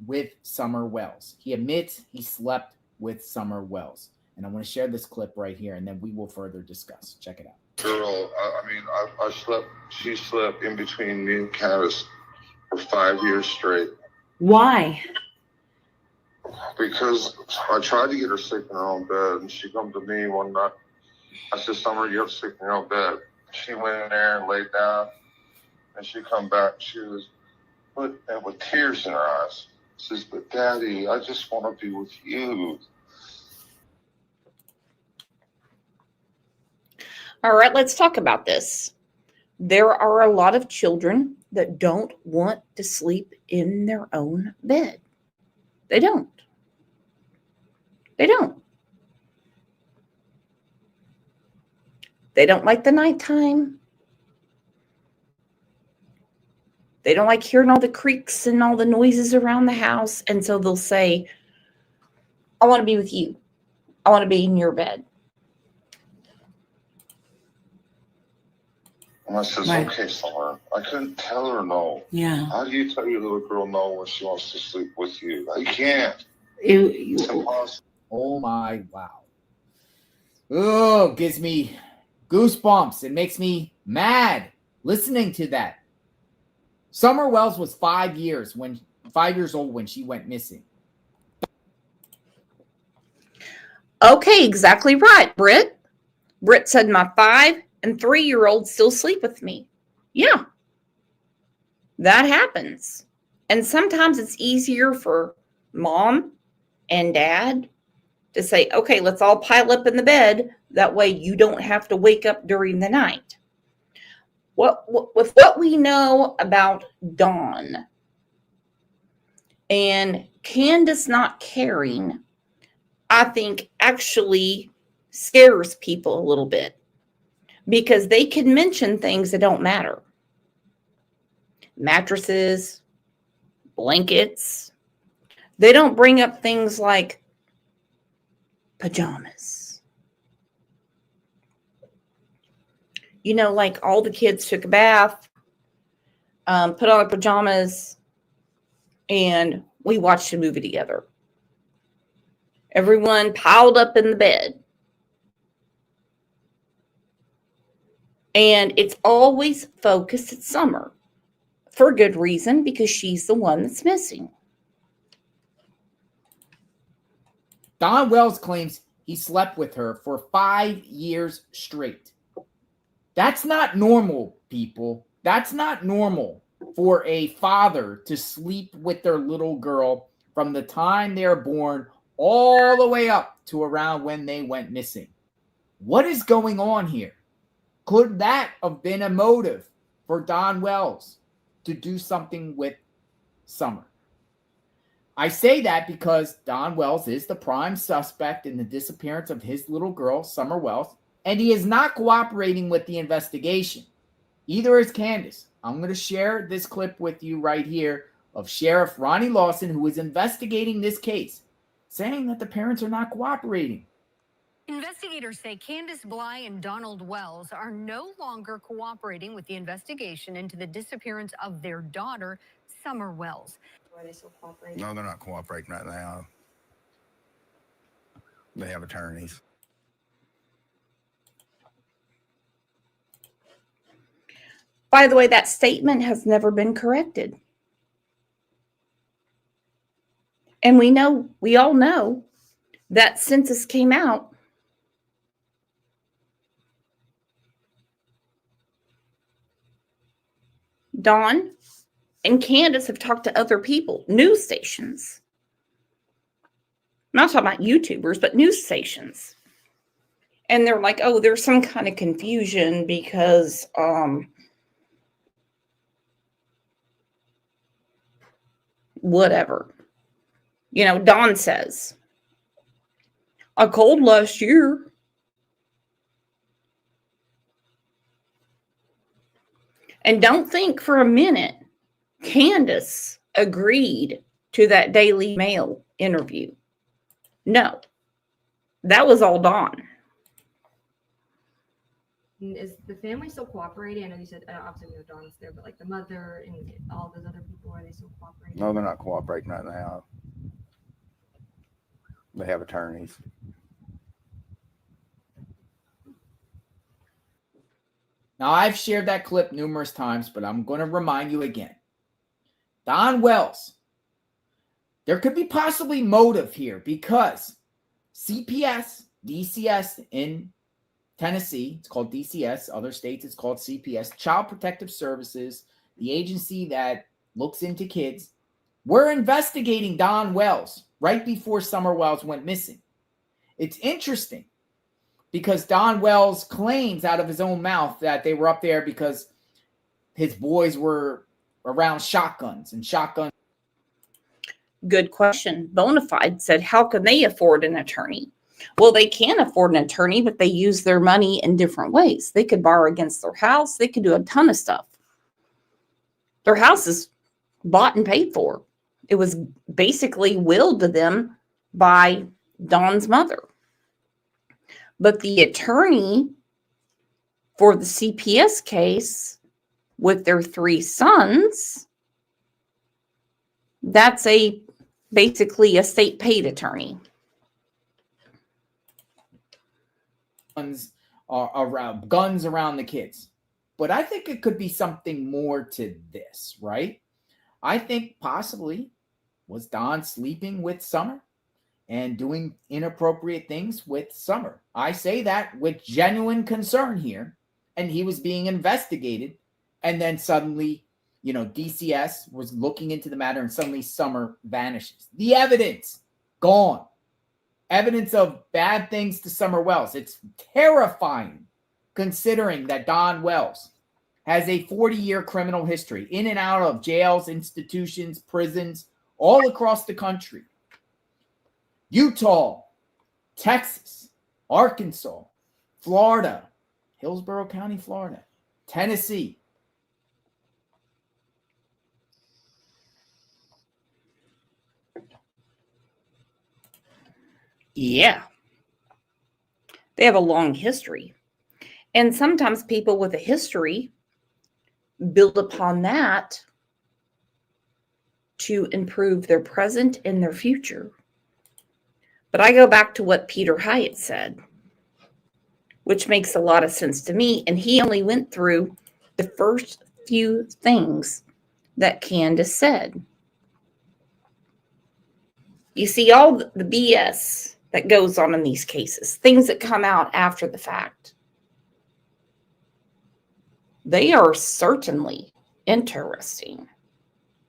with Summer Wells. He admits he slept with Summer Wells. And I want to share this clip right here, and then we will further discuss. Check it out. Girl, she slept in between me and Candus for 5 years straight. Why? Because I tried to get her sick in her own bed, and she come to me one night. I said, Summer, you're sick in your own bed. She went in there and laid down, and she come back. She was with tears in her eyes. She says, but Daddy, I just want to be with you. All right, let's talk about this. There are a lot of children that don't want to sleep in their own bed. They don't. They don't. They don't like the nighttime. They don't like hearing all the creaks and all the noises around the house. And so they'll say, I want to be with you. I want to be in your bed. And I says, Right. okay, Summer. I couldn't tell her no. Yeah. How do you tell your little girl no when she wants to sleep with you? You can't. It- It's impossible. Oh my wow. Oh, gives me goosebumps. It makes me mad listening to that. Summer Wells was 5 years old when she went missing. Okay, exactly right, Britt. Britt said my 5 and 3-year-olds still sleep with me. Yeah, that happens. And sometimes it's easier for mom and dad to say, okay, let's all pile up in the bed. That way you don't have to wake up during the night. With what we know about Dawn and Candus not caring, I think actually scares people a little bit because they can mention things that don't matter. Mattresses, blankets. They don't bring up things like pajamas. You know, like all the kids took a bath, put on their pajamas, and we watched a movie together. Everyone piled up in the bed. And it's always focused at Summer for a good reason, because she's the one that's missing. Don Wells claims he slept with her for 5 years straight. That's not normal, people. That's not normal for a father to sleep with their little girl from the time they're born all the way up to around when they went missing. What is going on here? Could that have been a motive for Don Wells to do something with Summer? I say that because Don Wells is the prime suspect in the disappearance of his little girl, Summer Wells, and he is not cooperating with the investigation. Either is Candus. I'm going to share this clip with you right here of Sheriff Ronnie Lawson, who is investigating this case, saying that the parents are not cooperating. Investigators say Candace Bly and Donald Wells are no longer cooperating with the investigation into the disappearance of their daughter, Summer Wells. Are they still cooperating? No, they're not cooperating right now. They have attorneys. By the way, that statement has never been corrected. And we all know that census came out. Dawn and Candus have talked to other people, news stations. I'm not talking about YouTubers, but news stations. And they're like, oh, there's some kind of confusion because whatever. You know, Dawn says, I called last year. And don't think for a minute Candus agreed to that Daily Mail interview. No, that was all Dawn. Is the family still cooperating? I know you said obviously no Dawn's there, but like the mother and all those other people, are they still cooperating? No, they're not cooperating right now. They have attorneys. Now, I've shared that clip numerous times, but I'm going to remind you again. Don Wells, there could be possibly motive here because CPS, DCS in Tennessee, it's called DCS. Other states, it's called CPS, Child Protective Services, the agency that looks into kids. We're investigating Don Wells right before Summer Wells went missing. It's interesting. because Don Wells claims out of his own mouth that they were up there because his boys were around shotguns and shotguns. Good question. Bonafide said, how can they afford an attorney? Well, they can afford an attorney, but they use their money in different ways. They could borrow against their house. They could do a ton of stuff. Their house is bought and paid for. It was basically willed to them by Don's mother. But the attorney for the CPS case with their 3 sons, that's basically a state paid attorney. Guns around the kids. But I think it could be something more to this, right? I think possibly was Don sleeping with Summer and doing inappropriate things with Summer. I say that with genuine concern here. And he was being investigated. And then suddenly, DCS was looking into the matter and suddenly Summer vanishes. The evidence gone. Evidence of bad things to Summer Wells. It's terrifying considering that Don Wells has a 40-year criminal history in and out of jails, institutions, prisons, all across the country. Utah, Texas, Arkansas, Florida, Hillsborough County, Florida, Tennessee. Yeah. They have a long history. And sometimes people with a history build upon that to improve their present and their future. But I go back to what Peter Hyatt said, which makes a lot of sense to me. And he only went through the first few things that Candus said. You see all the BS that goes on in these cases, things that come out after the fact. They are certainly interesting,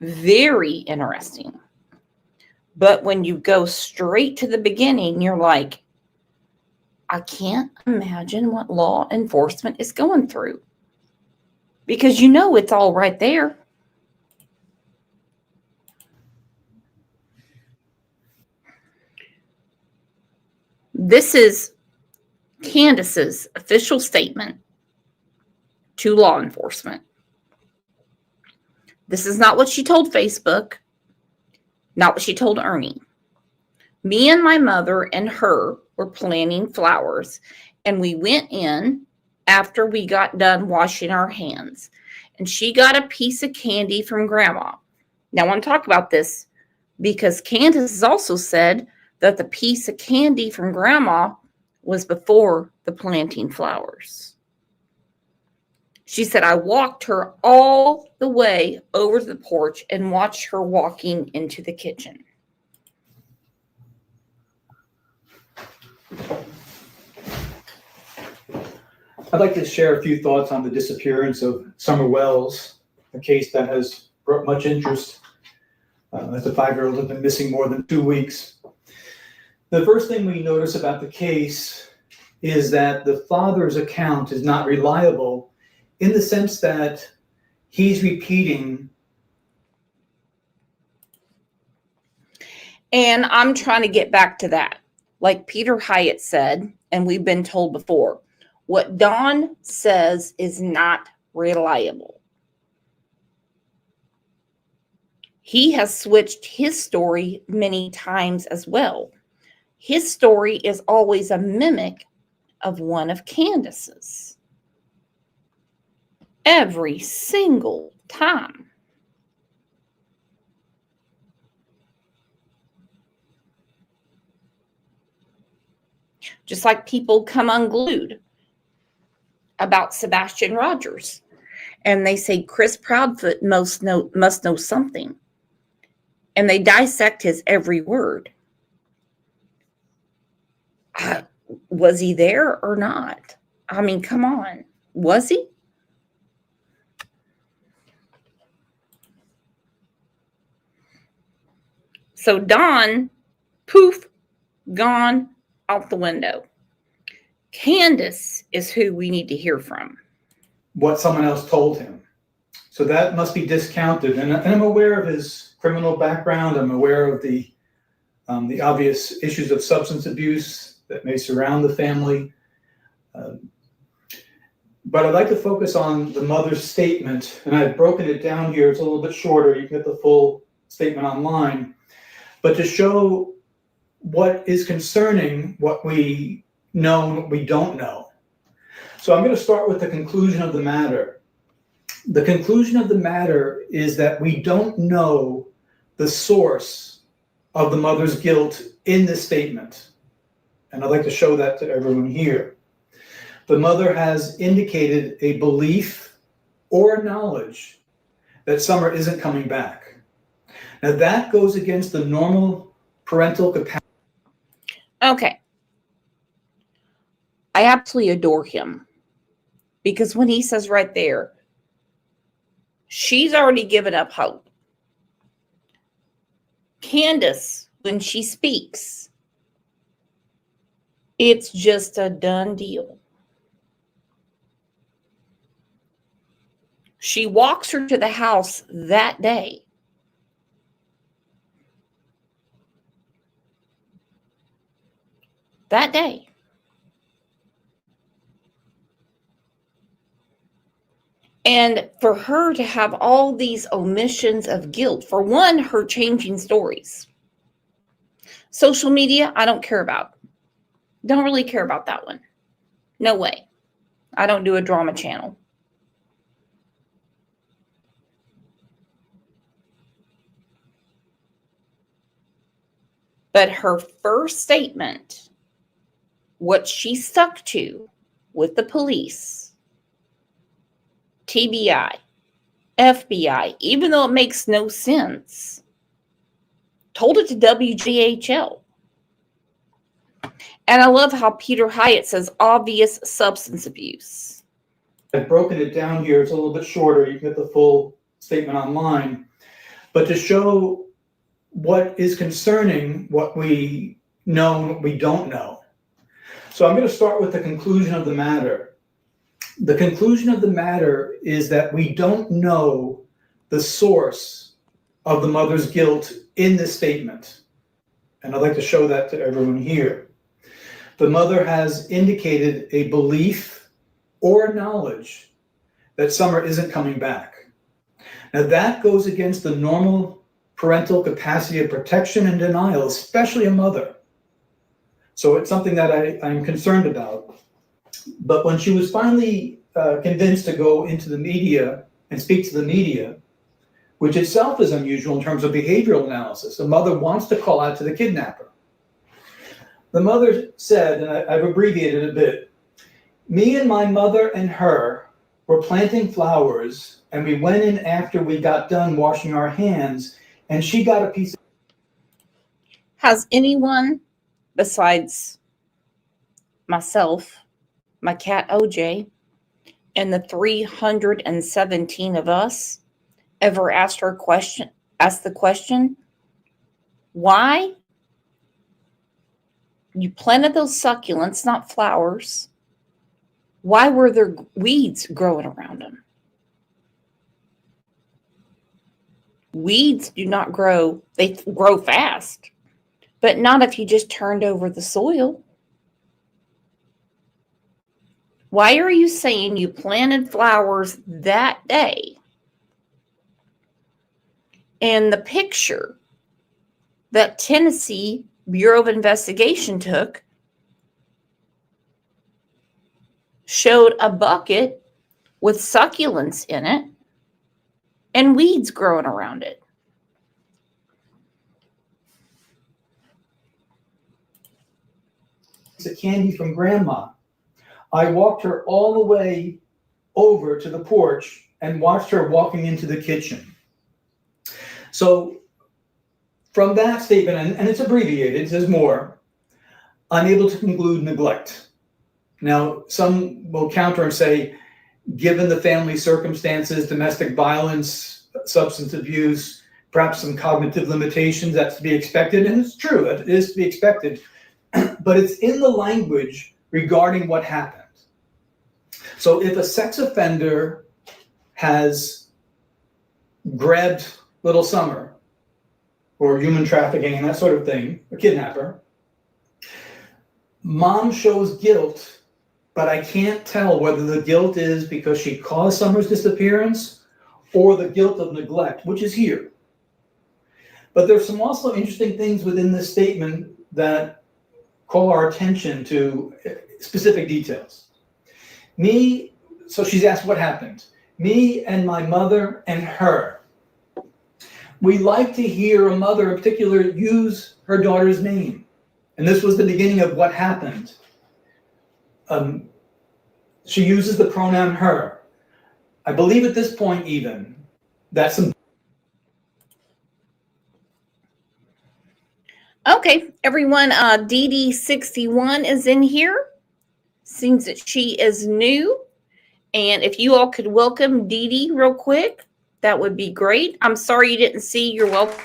very interesting. But when you go straight to the beginning, you're like, I can't imagine what law enforcement is going through. Because it's all right there. This is Candus's official statement to law enforcement. This is not what she told Facebook, not what she told Ernie. Me and my mother and her were planting flowers, and we went in after we got done washing our hands, and she got a piece of candy from Grandma. Now, I want to talk about this because Candus has also said that the piece of candy from Grandma was before the planting flowers. She said, I walked her all the way over to the porch and watched her walking into the kitchen. I'd like to share a few thoughts on the disappearance of Summer Wells, a case that has brought much interest as a 5-year-old has been missing more than 2 weeks. The first thing we notice about the case is that the father's account is not reliable in the sense that he's repeating. And I'm trying to get back to that. Like Peter Hyatt said, and we've been told before, what Don says is not reliable. He has switched his story many times as well. His story is always a mimic of one of Candus's. Every single time. Just like people come unglued about Sebastian Rogers. And they say Chris Proudfoot must know something. And they dissect his every word. Was he there or not? I mean, come on. Was he? So Don, poof, gone out the window. Candus is who we need to hear from. What someone else told him. So that must be discounted. And I'm aware of his criminal background. I'm aware of the obvious issues of substance abuse that may surround the family. But I'd like to focus on the mother's statement, and I've broken it down here. It's a little bit shorter. You can get the full statement online. But to show what is concerning, what we know and what we don't know. So I'm going to start with the conclusion of the matter. The conclusion of the matter is that we don't know the source of the mother's guilt in this statement. And I'd like to show that to everyone here. The mother has indicated a belief or knowledge that Summer isn't coming back. Now that goes against the normal parental capacity. Okay. I absolutely adore him. Because when he says right there, she's already given up hope. Candus, when she speaks, it's just a done deal. She walks her to the house that day. That day. And for her to have all these omissions of guilt, for one, her changing stories. Social media, I don't care about. Don't really care about that one. No way. I don't do a drama channel. But her first statement, what she stuck to with the police, TBI, FBI, even though it makes no sense, told it to WGHL. And I love how Peter Hyatt says obvious substance abuse. I've broken it down here. It's a little bit shorter. You can get the full statement online. But to show what is concerning, what we know and what we don't know. So I'm going to start with the conclusion of the matter. The conclusion of the matter is that we don't know the source of the mother's guilt in this statement. And I'd like to show that to everyone here. The mother has indicated a belief or knowledge that Summer isn't coming back. Now that goes against the normal parental capacity of protection and denial, especially a mother. So it's something that I'm concerned about. But when she was finally convinced to go into the media and speak to the media, which itself is unusual in terms of behavioral analysis, the mother wants to call out to the kidnapper. The mother said, and I've abbreviated a bit, me and my mother and her were planting flowers, and we went in after we got done washing our hands, and she got a piece of... Has anyone besides myself, my cat OJ, and the 317 of us ever asked the question, why you planted those succulents, not flowers? Why were there weeds growing around them? Weeds do not grow. They grow fast, but not if you just turned over the soil. Why are you saying you planted flowers that day? And the picture that Tennessee Bureau of Investigation took showed a bucket with succulents in it and weeds growing around it. It's a candy from Grandma. I walked her all the way over to the porch and watched her walking into the kitchen. So from that statement, and it's abbreviated, it says more, I'm able to conclude neglect. Now, some will counter and say, given the family circumstances, domestic violence, substance abuse, perhaps some cognitive limitations, that's to be expected. And it's true, it is to be expected. But it's in the language regarding what happened. So if a sex offender has grabbed little Summer, or human trafficking and that sort of thing, a kidnapper, mom shows guilt, but I can't tell whether the guilt is because she caused Summer's disappearance or the guilt of neglect, which is here. But there's some also interesting things within this statement that call our attention to specific details. So she's asked what happened. Me and my mother and her. We like to hear a mother in particular use her daughter's name. And this was the beginning of what happened. She uses the pronoun her. I believe at this point even, that's some. Okay, everyone, DD61 is in here. Seems that she is new. And if you all could welcome Dee Dee real quick, that would be great. I'm sorry you didn't see. You're welcome.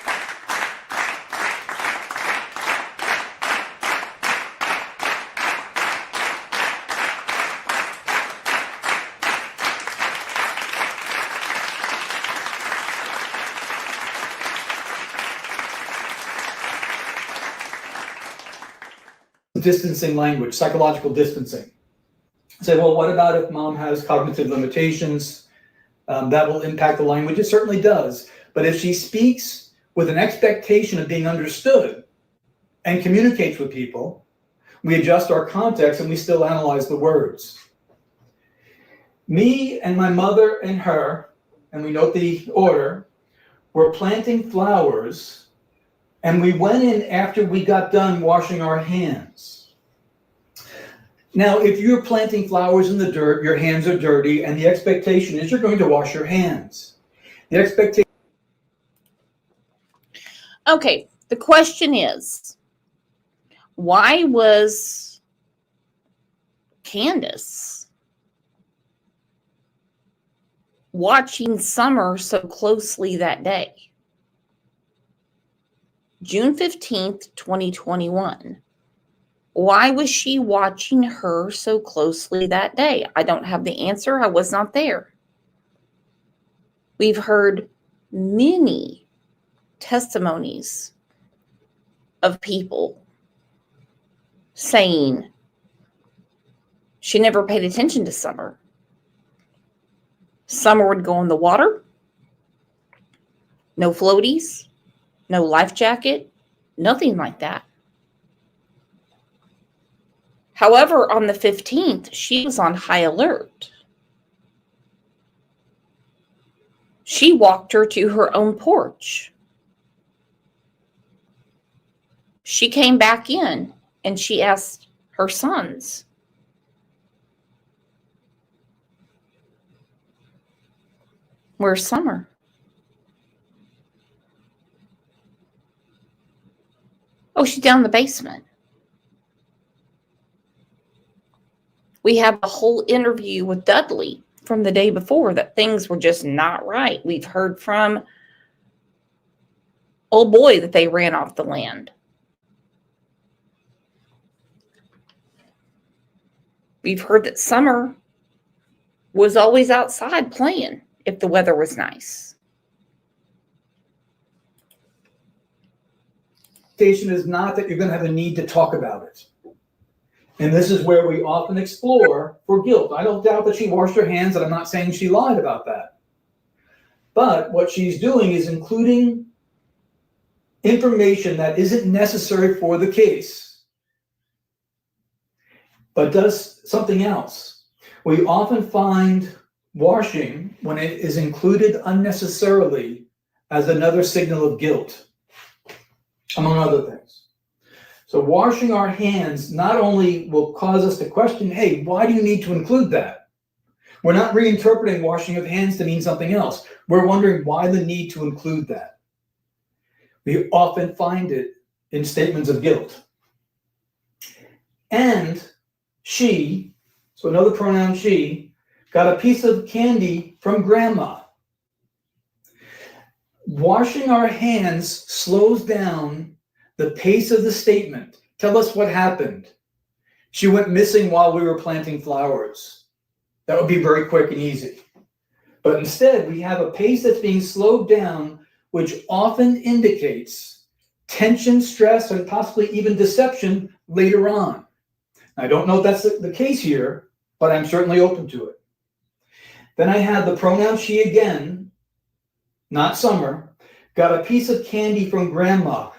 Distancing language, psychological distancing. Say, well, what about if mom has cognitive limitations? That will impact the language. It certainly does. But if she speaks with an expectation of being understood and communicates with people, we adjust our context and we still analyze the words. Me and my mother and her, and we note the order, were planting flowers, and we went in after we got done washing our hands. Now, if you're planting flowers in the dirt, your hands are dirty, and the expectation is you're going to wash your hands. The expectation. Okay, the question is, why was Candus watching Summer so closely that day? June 15th, 2021. Why was she watching her so closely that day? I don't have the answer. I was not there. We've heard many testimonies of people saying she never paid attention to Summer. Summer would go in the water, no floaties, no life jacket, nothing like that. However, on the 15th, she was on high alert. She walked her to her own porch. She came back in and she asked her sons, "Where's Summer?" "Oh, she's down in the basement." We have a whole interview with Dudley from the day before that things were just not right. We've heard from old boy that they ran off the land. We've heard that Summer was always outside playing if the weather was nice. Is not that you're going to have a need to talk about it. And this is where we often explore for guilt. I don't doubt that she washed her hands, and I'm not saying she lied about that. But what she's doing is including information that isn't necessary for the case, but does something else. We often find washing, when it is included unnecessarily, as another signal of guilt, among other things. So washing our hands not only will cause us to question, hey, why do you need to include that? We're not reinterpreting washing of hands to mean something else. We're wondering why the need to include that. We often find it in statements of guilt. And she, so another pronoun she, got a piece of candy from grandma. Washing our hands slows down the pace of the statement. Tell us what happened. She went missing while we were planting flowers. That would be very quick and easy. But instead, we have a pace that's being slowed down, which often indicates tension, stress, and possibly even deception later on. I don't know if that's the case here, but I'm certainly open to it. Then I have the pronoun she again, not Summer, got a piece of candy from grandma.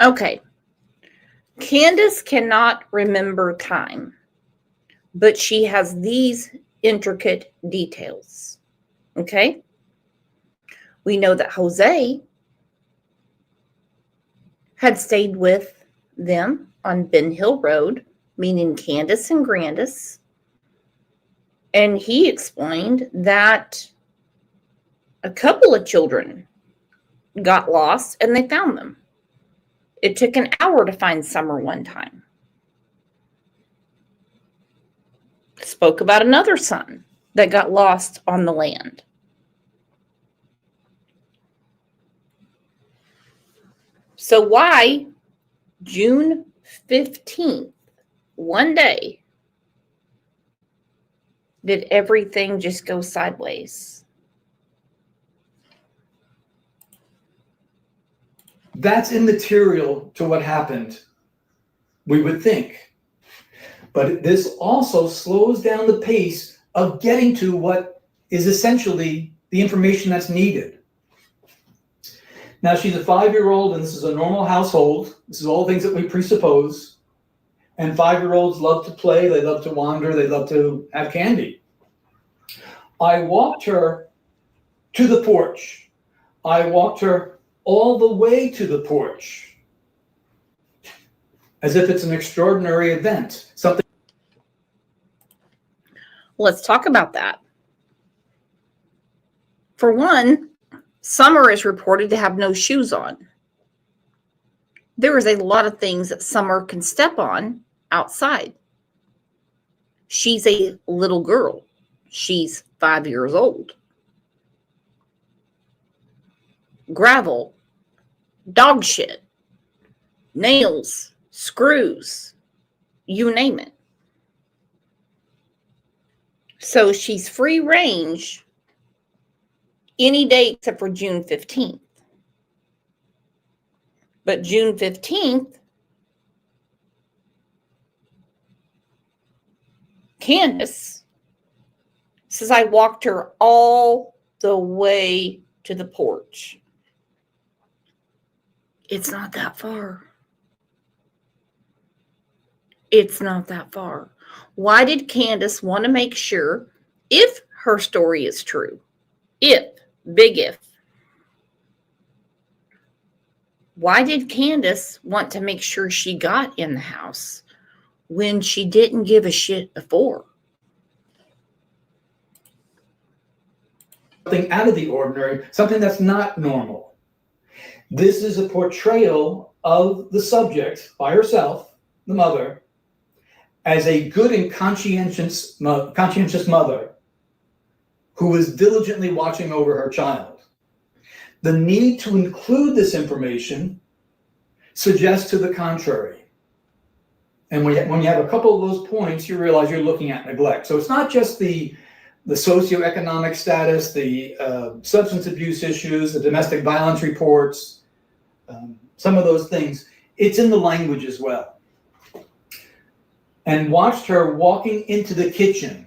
Okay. Candus cannot remember time, but she has these intricate details. Okay? We know that Jose had stayed with them on Ben Hill Road, meaning Candus and Grandis. And he explained that a couple of children got lost and they found them. It took an hour to find Summer one time. Spoke about another son that got lost on the land. So why June 15th, one day, did everything just go sideways? That's immaterial to what happened, we would think. But this also slows down the pace of getting to what is essentially the information that's needed. Now, she's a 5-year-old, and this is a normal household. This is all things that we presuppose. And 5-year-olds love to play, they love to wander, they love to have candy. I walked her to the porch. I walked her all the way to the porch, as if it's an extraordinary event. Something. Let's talk about that. For one, Summer is reported to have no shoes on. There is a lot of things that Summer can step on outside. She's a little girl. She's 5 years old. Gravel, dog shit, nails, screws, you name it. So she's free range any day except for June 15th. But June 15th, Candus says, I walked her all the way to the porch. It's not that far. It's not that far. Why did Candus want to make sure, if her story is true, big if, why did Candus want to make sure she got in the house when she didn't give a shit before? Something out of the ordinary, something that's not normal. This is a portrayal of the subject by herself, the mother, as a good and conscientious mother who is diligently watching over her child. The need to include this information suggests to the contrary. And when you have a couple of those points, you realize you're looking at neglect. So it's not just the socioeconomic status, the substance abuse issues, the domestic violence reports, some of those things. It's in the language as well. And watched her walking into the kitchen.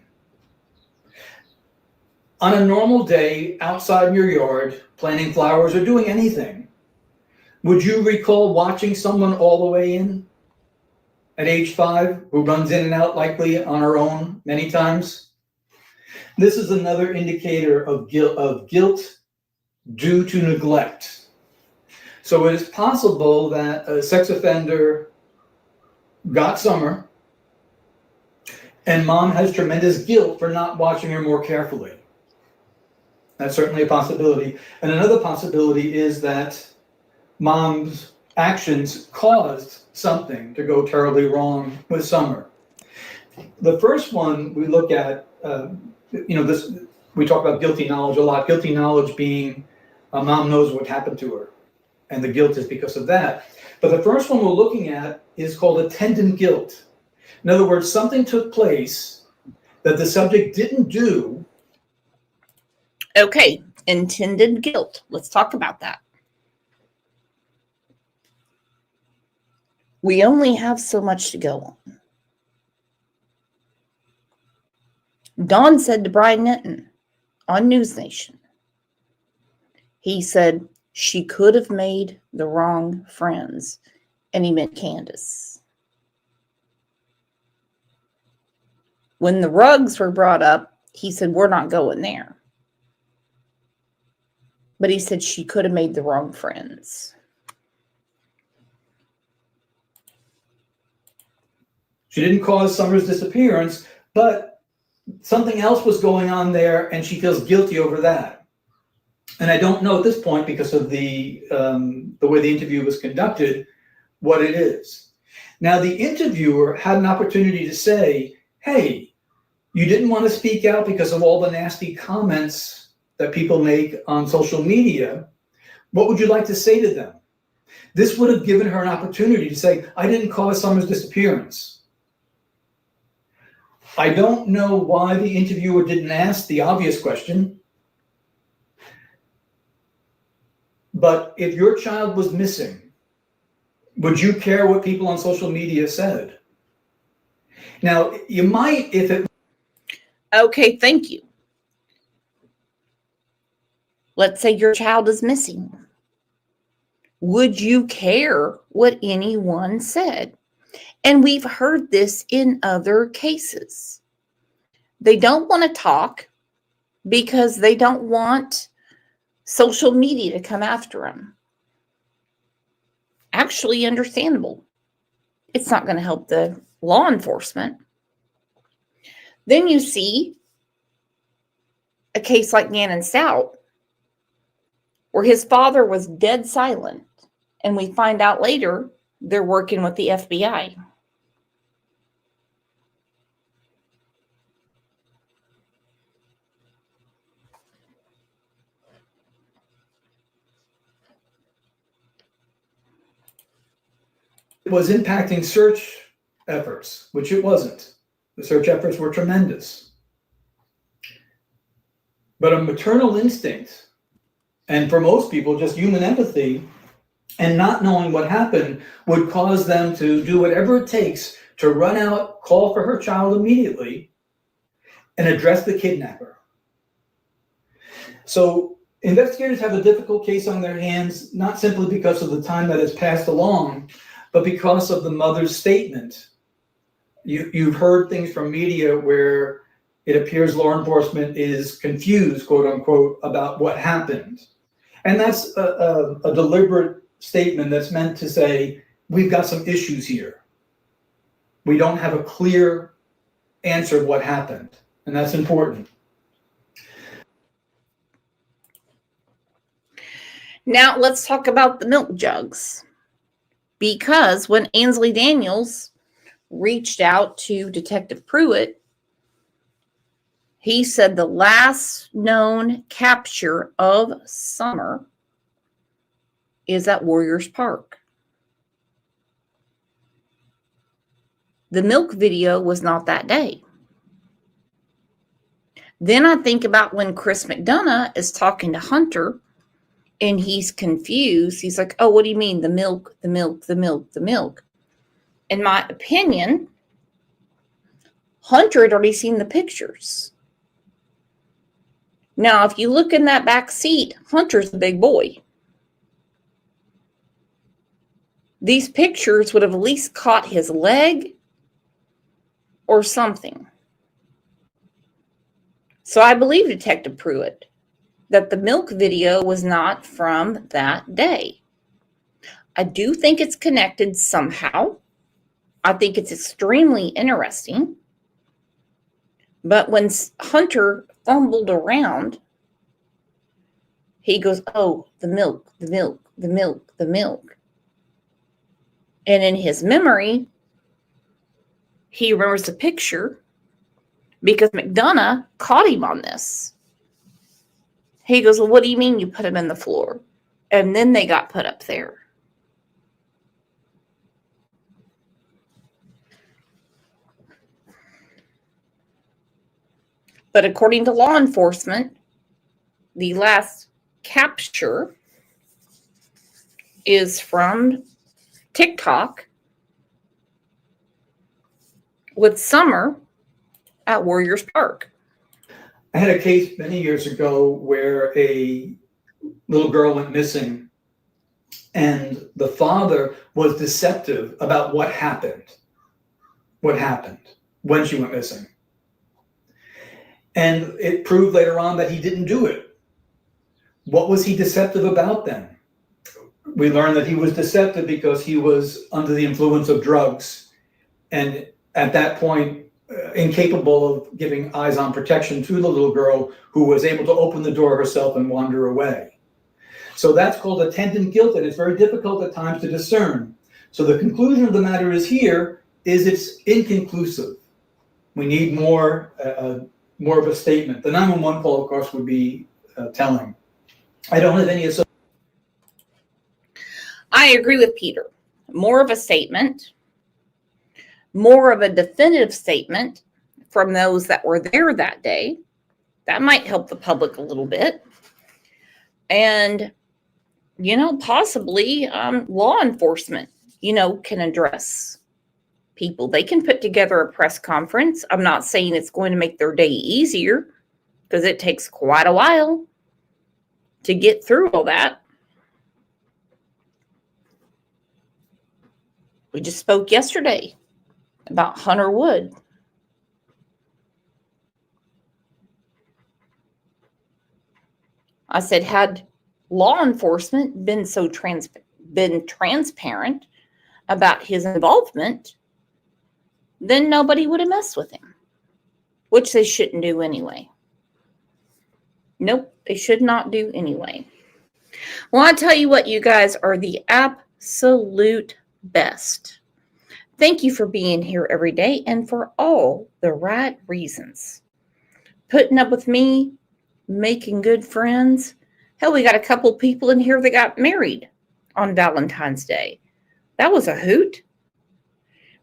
On a normal day, outside in your yard, planting flowers or doing anything, would you recall watching someone all the way in at age 5 who runs in and out likely on her own many times? This is another indicator of guilt due to neglect. So it is possible that a sex offender got Summer, and mom has tremendous guilt for not watching her more carefully. That's certainly a possibility. And another possibility is that mom's actions caused something to go terribly wrong with Summer. The first one we look at, we talk about guilty knowledge a lot. Guilty knowledge being mom knows what happened to her. and the guilt is because of that. But the first one we're looking at is called attendant guilt. In other words, something took place that the subject didn't do. Okay, intended guilt. Let's talk about that. We only have so much to go on. Don said to Brian Netton on News Nation, he said she could have made the wrong friends, and he meant Candus. When the rugs were brought up, he said, we're not going there. But he said she could have made the wrong friends. She didn't cause Summer's disappearance, but something else was going on there, and she feels guilty over that. And I don't know at this point, because of the way the interview was conducted, what it is. Now, the interviewer had an opportunity to say, hey, you didn't want to speak out because of all the nasty comments that people make on social media. What would you like to say to them? This would have given her an opportunity to say, I didn't cause Summer's disappearance. I don't know why the interviewer didn't ask the obvious question. But if your child was missing, would you care what people on social media said? Now, you might if it... Okay, thank you. Let's say your child is missing. Would you care what anyone said? And we've heard this in other cases. They don't want to talk because they don't want social media to come after them. Actually, understandable. It's not going to help the law enforcement. Then you see a case like Gannon Stout, where his father was dead silent, and we find out later they're working with the FBI. It was impacting search efforts, which it wasn't. The search efforts were tremendous. But a maternal instinct, and for most people, just human empathy, and not knowing what happened would cause them to do whatever it takes to run out, call for her child immediately, and address the kidnapper. So investigators have a difficult case on their hands, not simply because of the time that has passed along, but because of the mother's statement. You've heard things from media where it appears law enforcement is confused, quote unquote, about what happened. And that's a deliberate statement that's meant to say, we've got some issues here. We don't have a clear answer of what happened, and that's important. Now let's talk about the milk jugs. Because when Ainsley Daniels reached out to Detective Pruitt, he said the last known capture of Summer is at Warriors Park. The milk video was not that day. Then I think about when Chris McDonough is talking to Hunter and he's confused. He's like, oh, what do you mean? The milk, the milk, the milk, the milk. In my opinion, Hunter had already seen the pictures. Now, if you look in that back seat, Hunter's the big boy. These pictures would have at least caught his leg or something. So I believe Detective Pruitt that the milk video was not from that day. I do think it's connected somehow. I think it's extremely interesting. But when Hunter fumbled around, he goes, oh, the milk, the milk, the milk, the milk. And in his memory, he remembers the picture because McDonough caught him on this. He goes, well, what do you mean you put him in the floor? and then they got put up there. But according to law enforcement, the last capture is from TikTok with Summer at Warriors Park. I had a case many years ago where a little girl went missing, and the father was deceptive about what happened when she went missing. And it proved later on that he didn't do it. What was he deceptive about then? We learned that he was deceptive because he was under the influence of drugs, and at that point, incapable of giving eyes-on protection to the little girl, who was able to open the door herself and wander away. So that's called attendant guilt, and it's very difficult at times to discern. So the conclusion of the matter is it's inconclusive. We need more of a statement. The 911 call, of course, would be telling. I don't have any. I agree with Peter. More of a statement, more of a definitive statement from those that were there that day. That might help the public a little bit. And, possibly law enforcement, can address people. They can put together a press conference. I'm not saying it's going to make their day easier, because it takes quite a while to get through all that. We just spoke yesterday about Hunter Wood. I said, had law enforcement been transparent about his involvement, then nobody would have messed with him, which they shouldn't do anyway. Nope, they should not do anyway. Well, I tell you what, you guys are the absolute best. Thank you for being here every day and for all the right reasons. Putting up with me, making good friends. Hell, we got a couple people in here that got married on Valentine's Day. That was a hoot.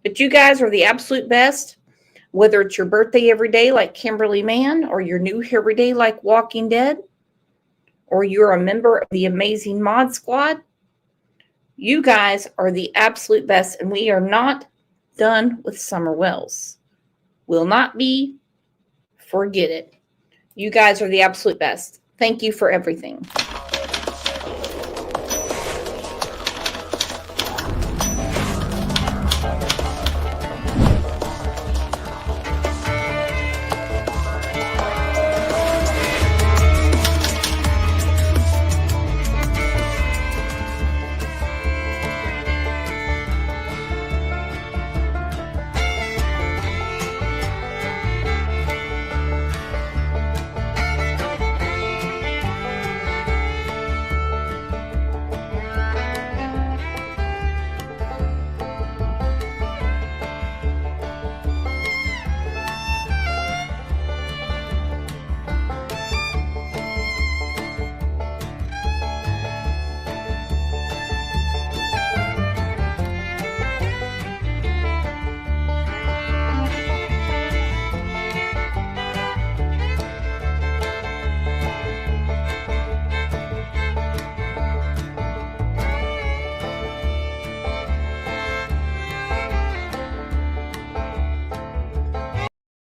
But you guys are the absolute best. Whether it's your birthday every day like Kimberly Mann, or you're new here every day like Walking Dead, or you're a member of the amazing Mod Squad, you guys are the absolute best, and we are not done with Summer Wells. Will not be. Forget it. You guys are the absolute best. Thank you for everything.